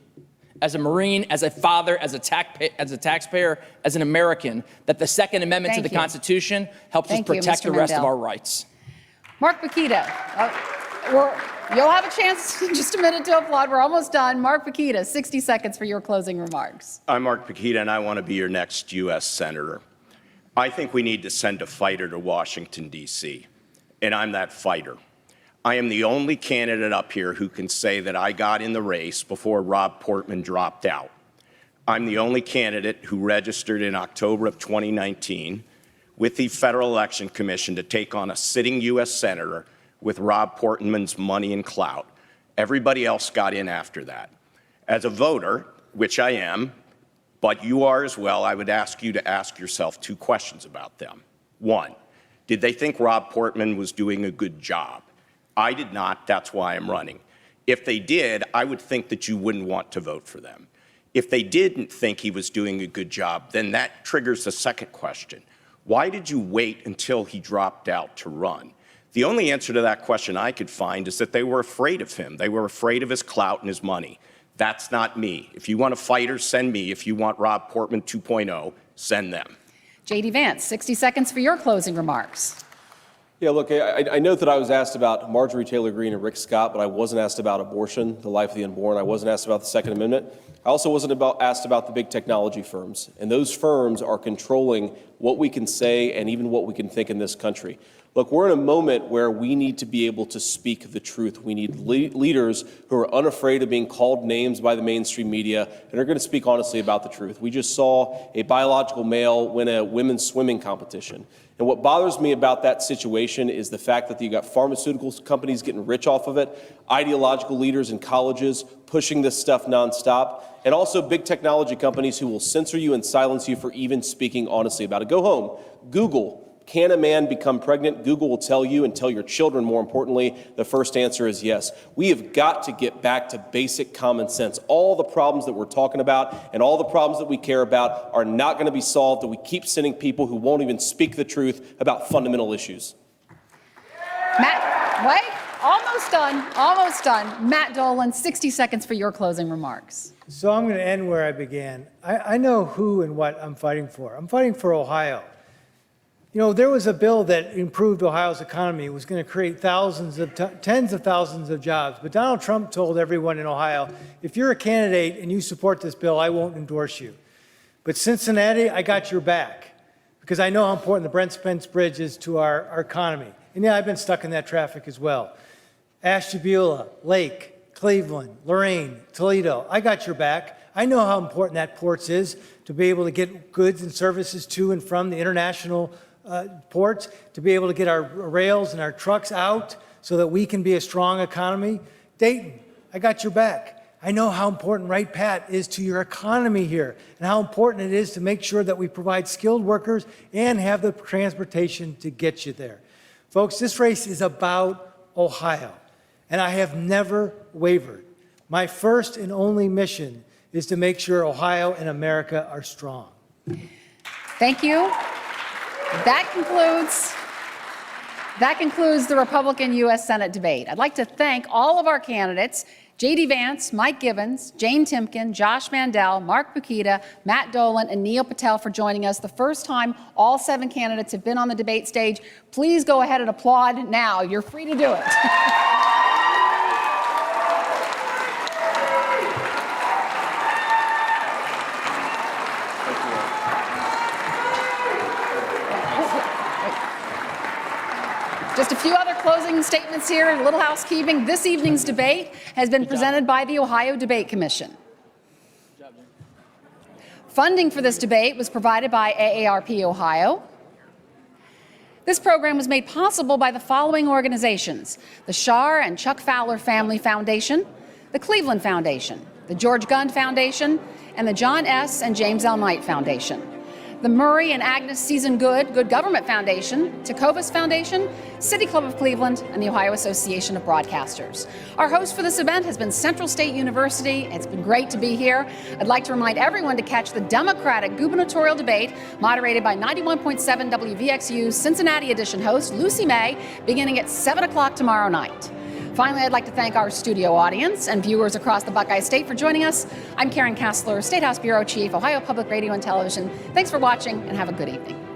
as a Marine, as a father, as a taxpayer, as an American, that the Second Amendment to the Constitution helps us protect the rest of our rights. Mark Bakita, you'll have a chance in just a minute to applaud. We're almost done. Mark Bakita, 60 seconds for your closing remarks. I'm Mark Bakita, and I want to be your next U.S. Senator. I think we need to send a fighter to Washington, D.C., and I'm that fighter. I am the only candidate up here who can say that I got in the race before Rob Portman dropped out. I'm the only candidate who registered in October of 2019 with the Federal Election Commission to take on a sitting U.S. Senator with Rob Portman's money and clout. Everybody else got in after that. As a voter, which I am, but you are as well, I would ask you to ask yourself two questions about them. One, did they think Rob Portman was doing a good job? I did not. That's why I'm running. If they did, I would think that you wouldn't want to vote for them. If they didn't think he was doing a good job, then that triggers the second question. Why did you wait until he dropped out to run? The only answer to that question I could find is that they were afraid of him. They were afraid of his clout and his money. That's not me. If you want a fighter, send me. If you want Rob Portman 2.0, send them. J.D. Vance, 60 seconds for your closing remarks. Yeah, look, I know that I was asked about Marjorie Taylor Greene and Rick Scott, but I wasn't asked about abortion, the life of the unborn. I wasn't asked about the Second Amendment. I also wasn't asked about the big technology firms. And those firms are controlling what we can say and even what we can think in this country. Look, we're in a moment where we need to be able to speak the truth. We need leaders who are unafraid of being called names by the mainstream media and are going to speak honestly about the truth. We just saw a biological male win a women's swimming competition. And what bothers me about that situation is the fact that you got pharmaceutical companies getting rich off of it, ideological leaders in colleges pushing this stuff nonstop, and also big technology companies who will censor you and silence you for even speaking honestly about it. Go home, Google. Can a man become pregnant? Google will tell you, and tell your children, more importantly. The first answer is yes. We have got to get back to basic common sense. All the problems that we're talking about and all the problems that we care about are not going to be solved if we keep sending people who won't even speak the truth about fundamental issues. Matt, wait, almost done. Matt Dolan, 60 seconds for your closing remarks. So I'm going to end where I began. I know who and what I'm fighting for. I'm fighting for Ohio. You know, there was a bill that improved Ohio's economy. It was going to create tens of thousands of jobs. But Donald Trump told everyone in Ohio, if you're a candidate and you support this bill, I won't endorse you. But Cincinnati, I got your back because I know how important the Brent Spence Bridge is to our economy. And yeah, I've been stuck in that traffic as well. Ashtabula, Lake, Cleveland, Lorraine, Toledo, I got your back. I know how important that port is to be able to get goods and services to and from the international ports, to be able to get our rails and our trucks out so that we can be a strong economy. Dayton, I got your back. I know how important Right Pat is to your economy here and how important it is to make sure that we provide skilled workers and have the transportation to get you there. Folks, this race is about Ohio, and I have never wavered. My first and only mission is to make sure Ohio and America are strong. Thank you. That concludes the Republican U.S. Senate debate. I'd like to thank all of our candidates, J.D. Vance, Mike Gibbons, Jane Timken, Josh Mandel, Mark Bukita, Matt Dolan, and Neil Patel for joining us. The first time all 7 candidates have been on the debate stage. Please go ahead and applaud now. You're free to do it. Just a few other closing statements here, a little housekeeping. This evening's debate has been presented by the Ohio Debate Commission. Funding for this debate was provided by AARP Ohio. This program was made possible by the following organizations: the Shar and Chuck Fowler Family Foundation, the Cleveland Foundation, the George Gund Foundation, and the John S. and James L. Knight Foundation. The Murray and Agnes Season Good Government Foundation, Tecovas Foundation, City Club of Cleveland, and the Ohio Association of Broadcasters. Our host for this event has been Central State University. It's been great to be here. I'd like to remind everyone to catch the Democratic gubernatorial debate moderated by 91.7 WVXU's Cincinnati edition host, Lucy May, beginning at 7 o'clock tomorrow night. Finally, I'd like to thank our studio audience and viewers across the Buckeye State for joining us. I'm Karen Kessler, State House Bureau Chief, Ohio Public Radio and Television. Thanks for watching and have a good evening.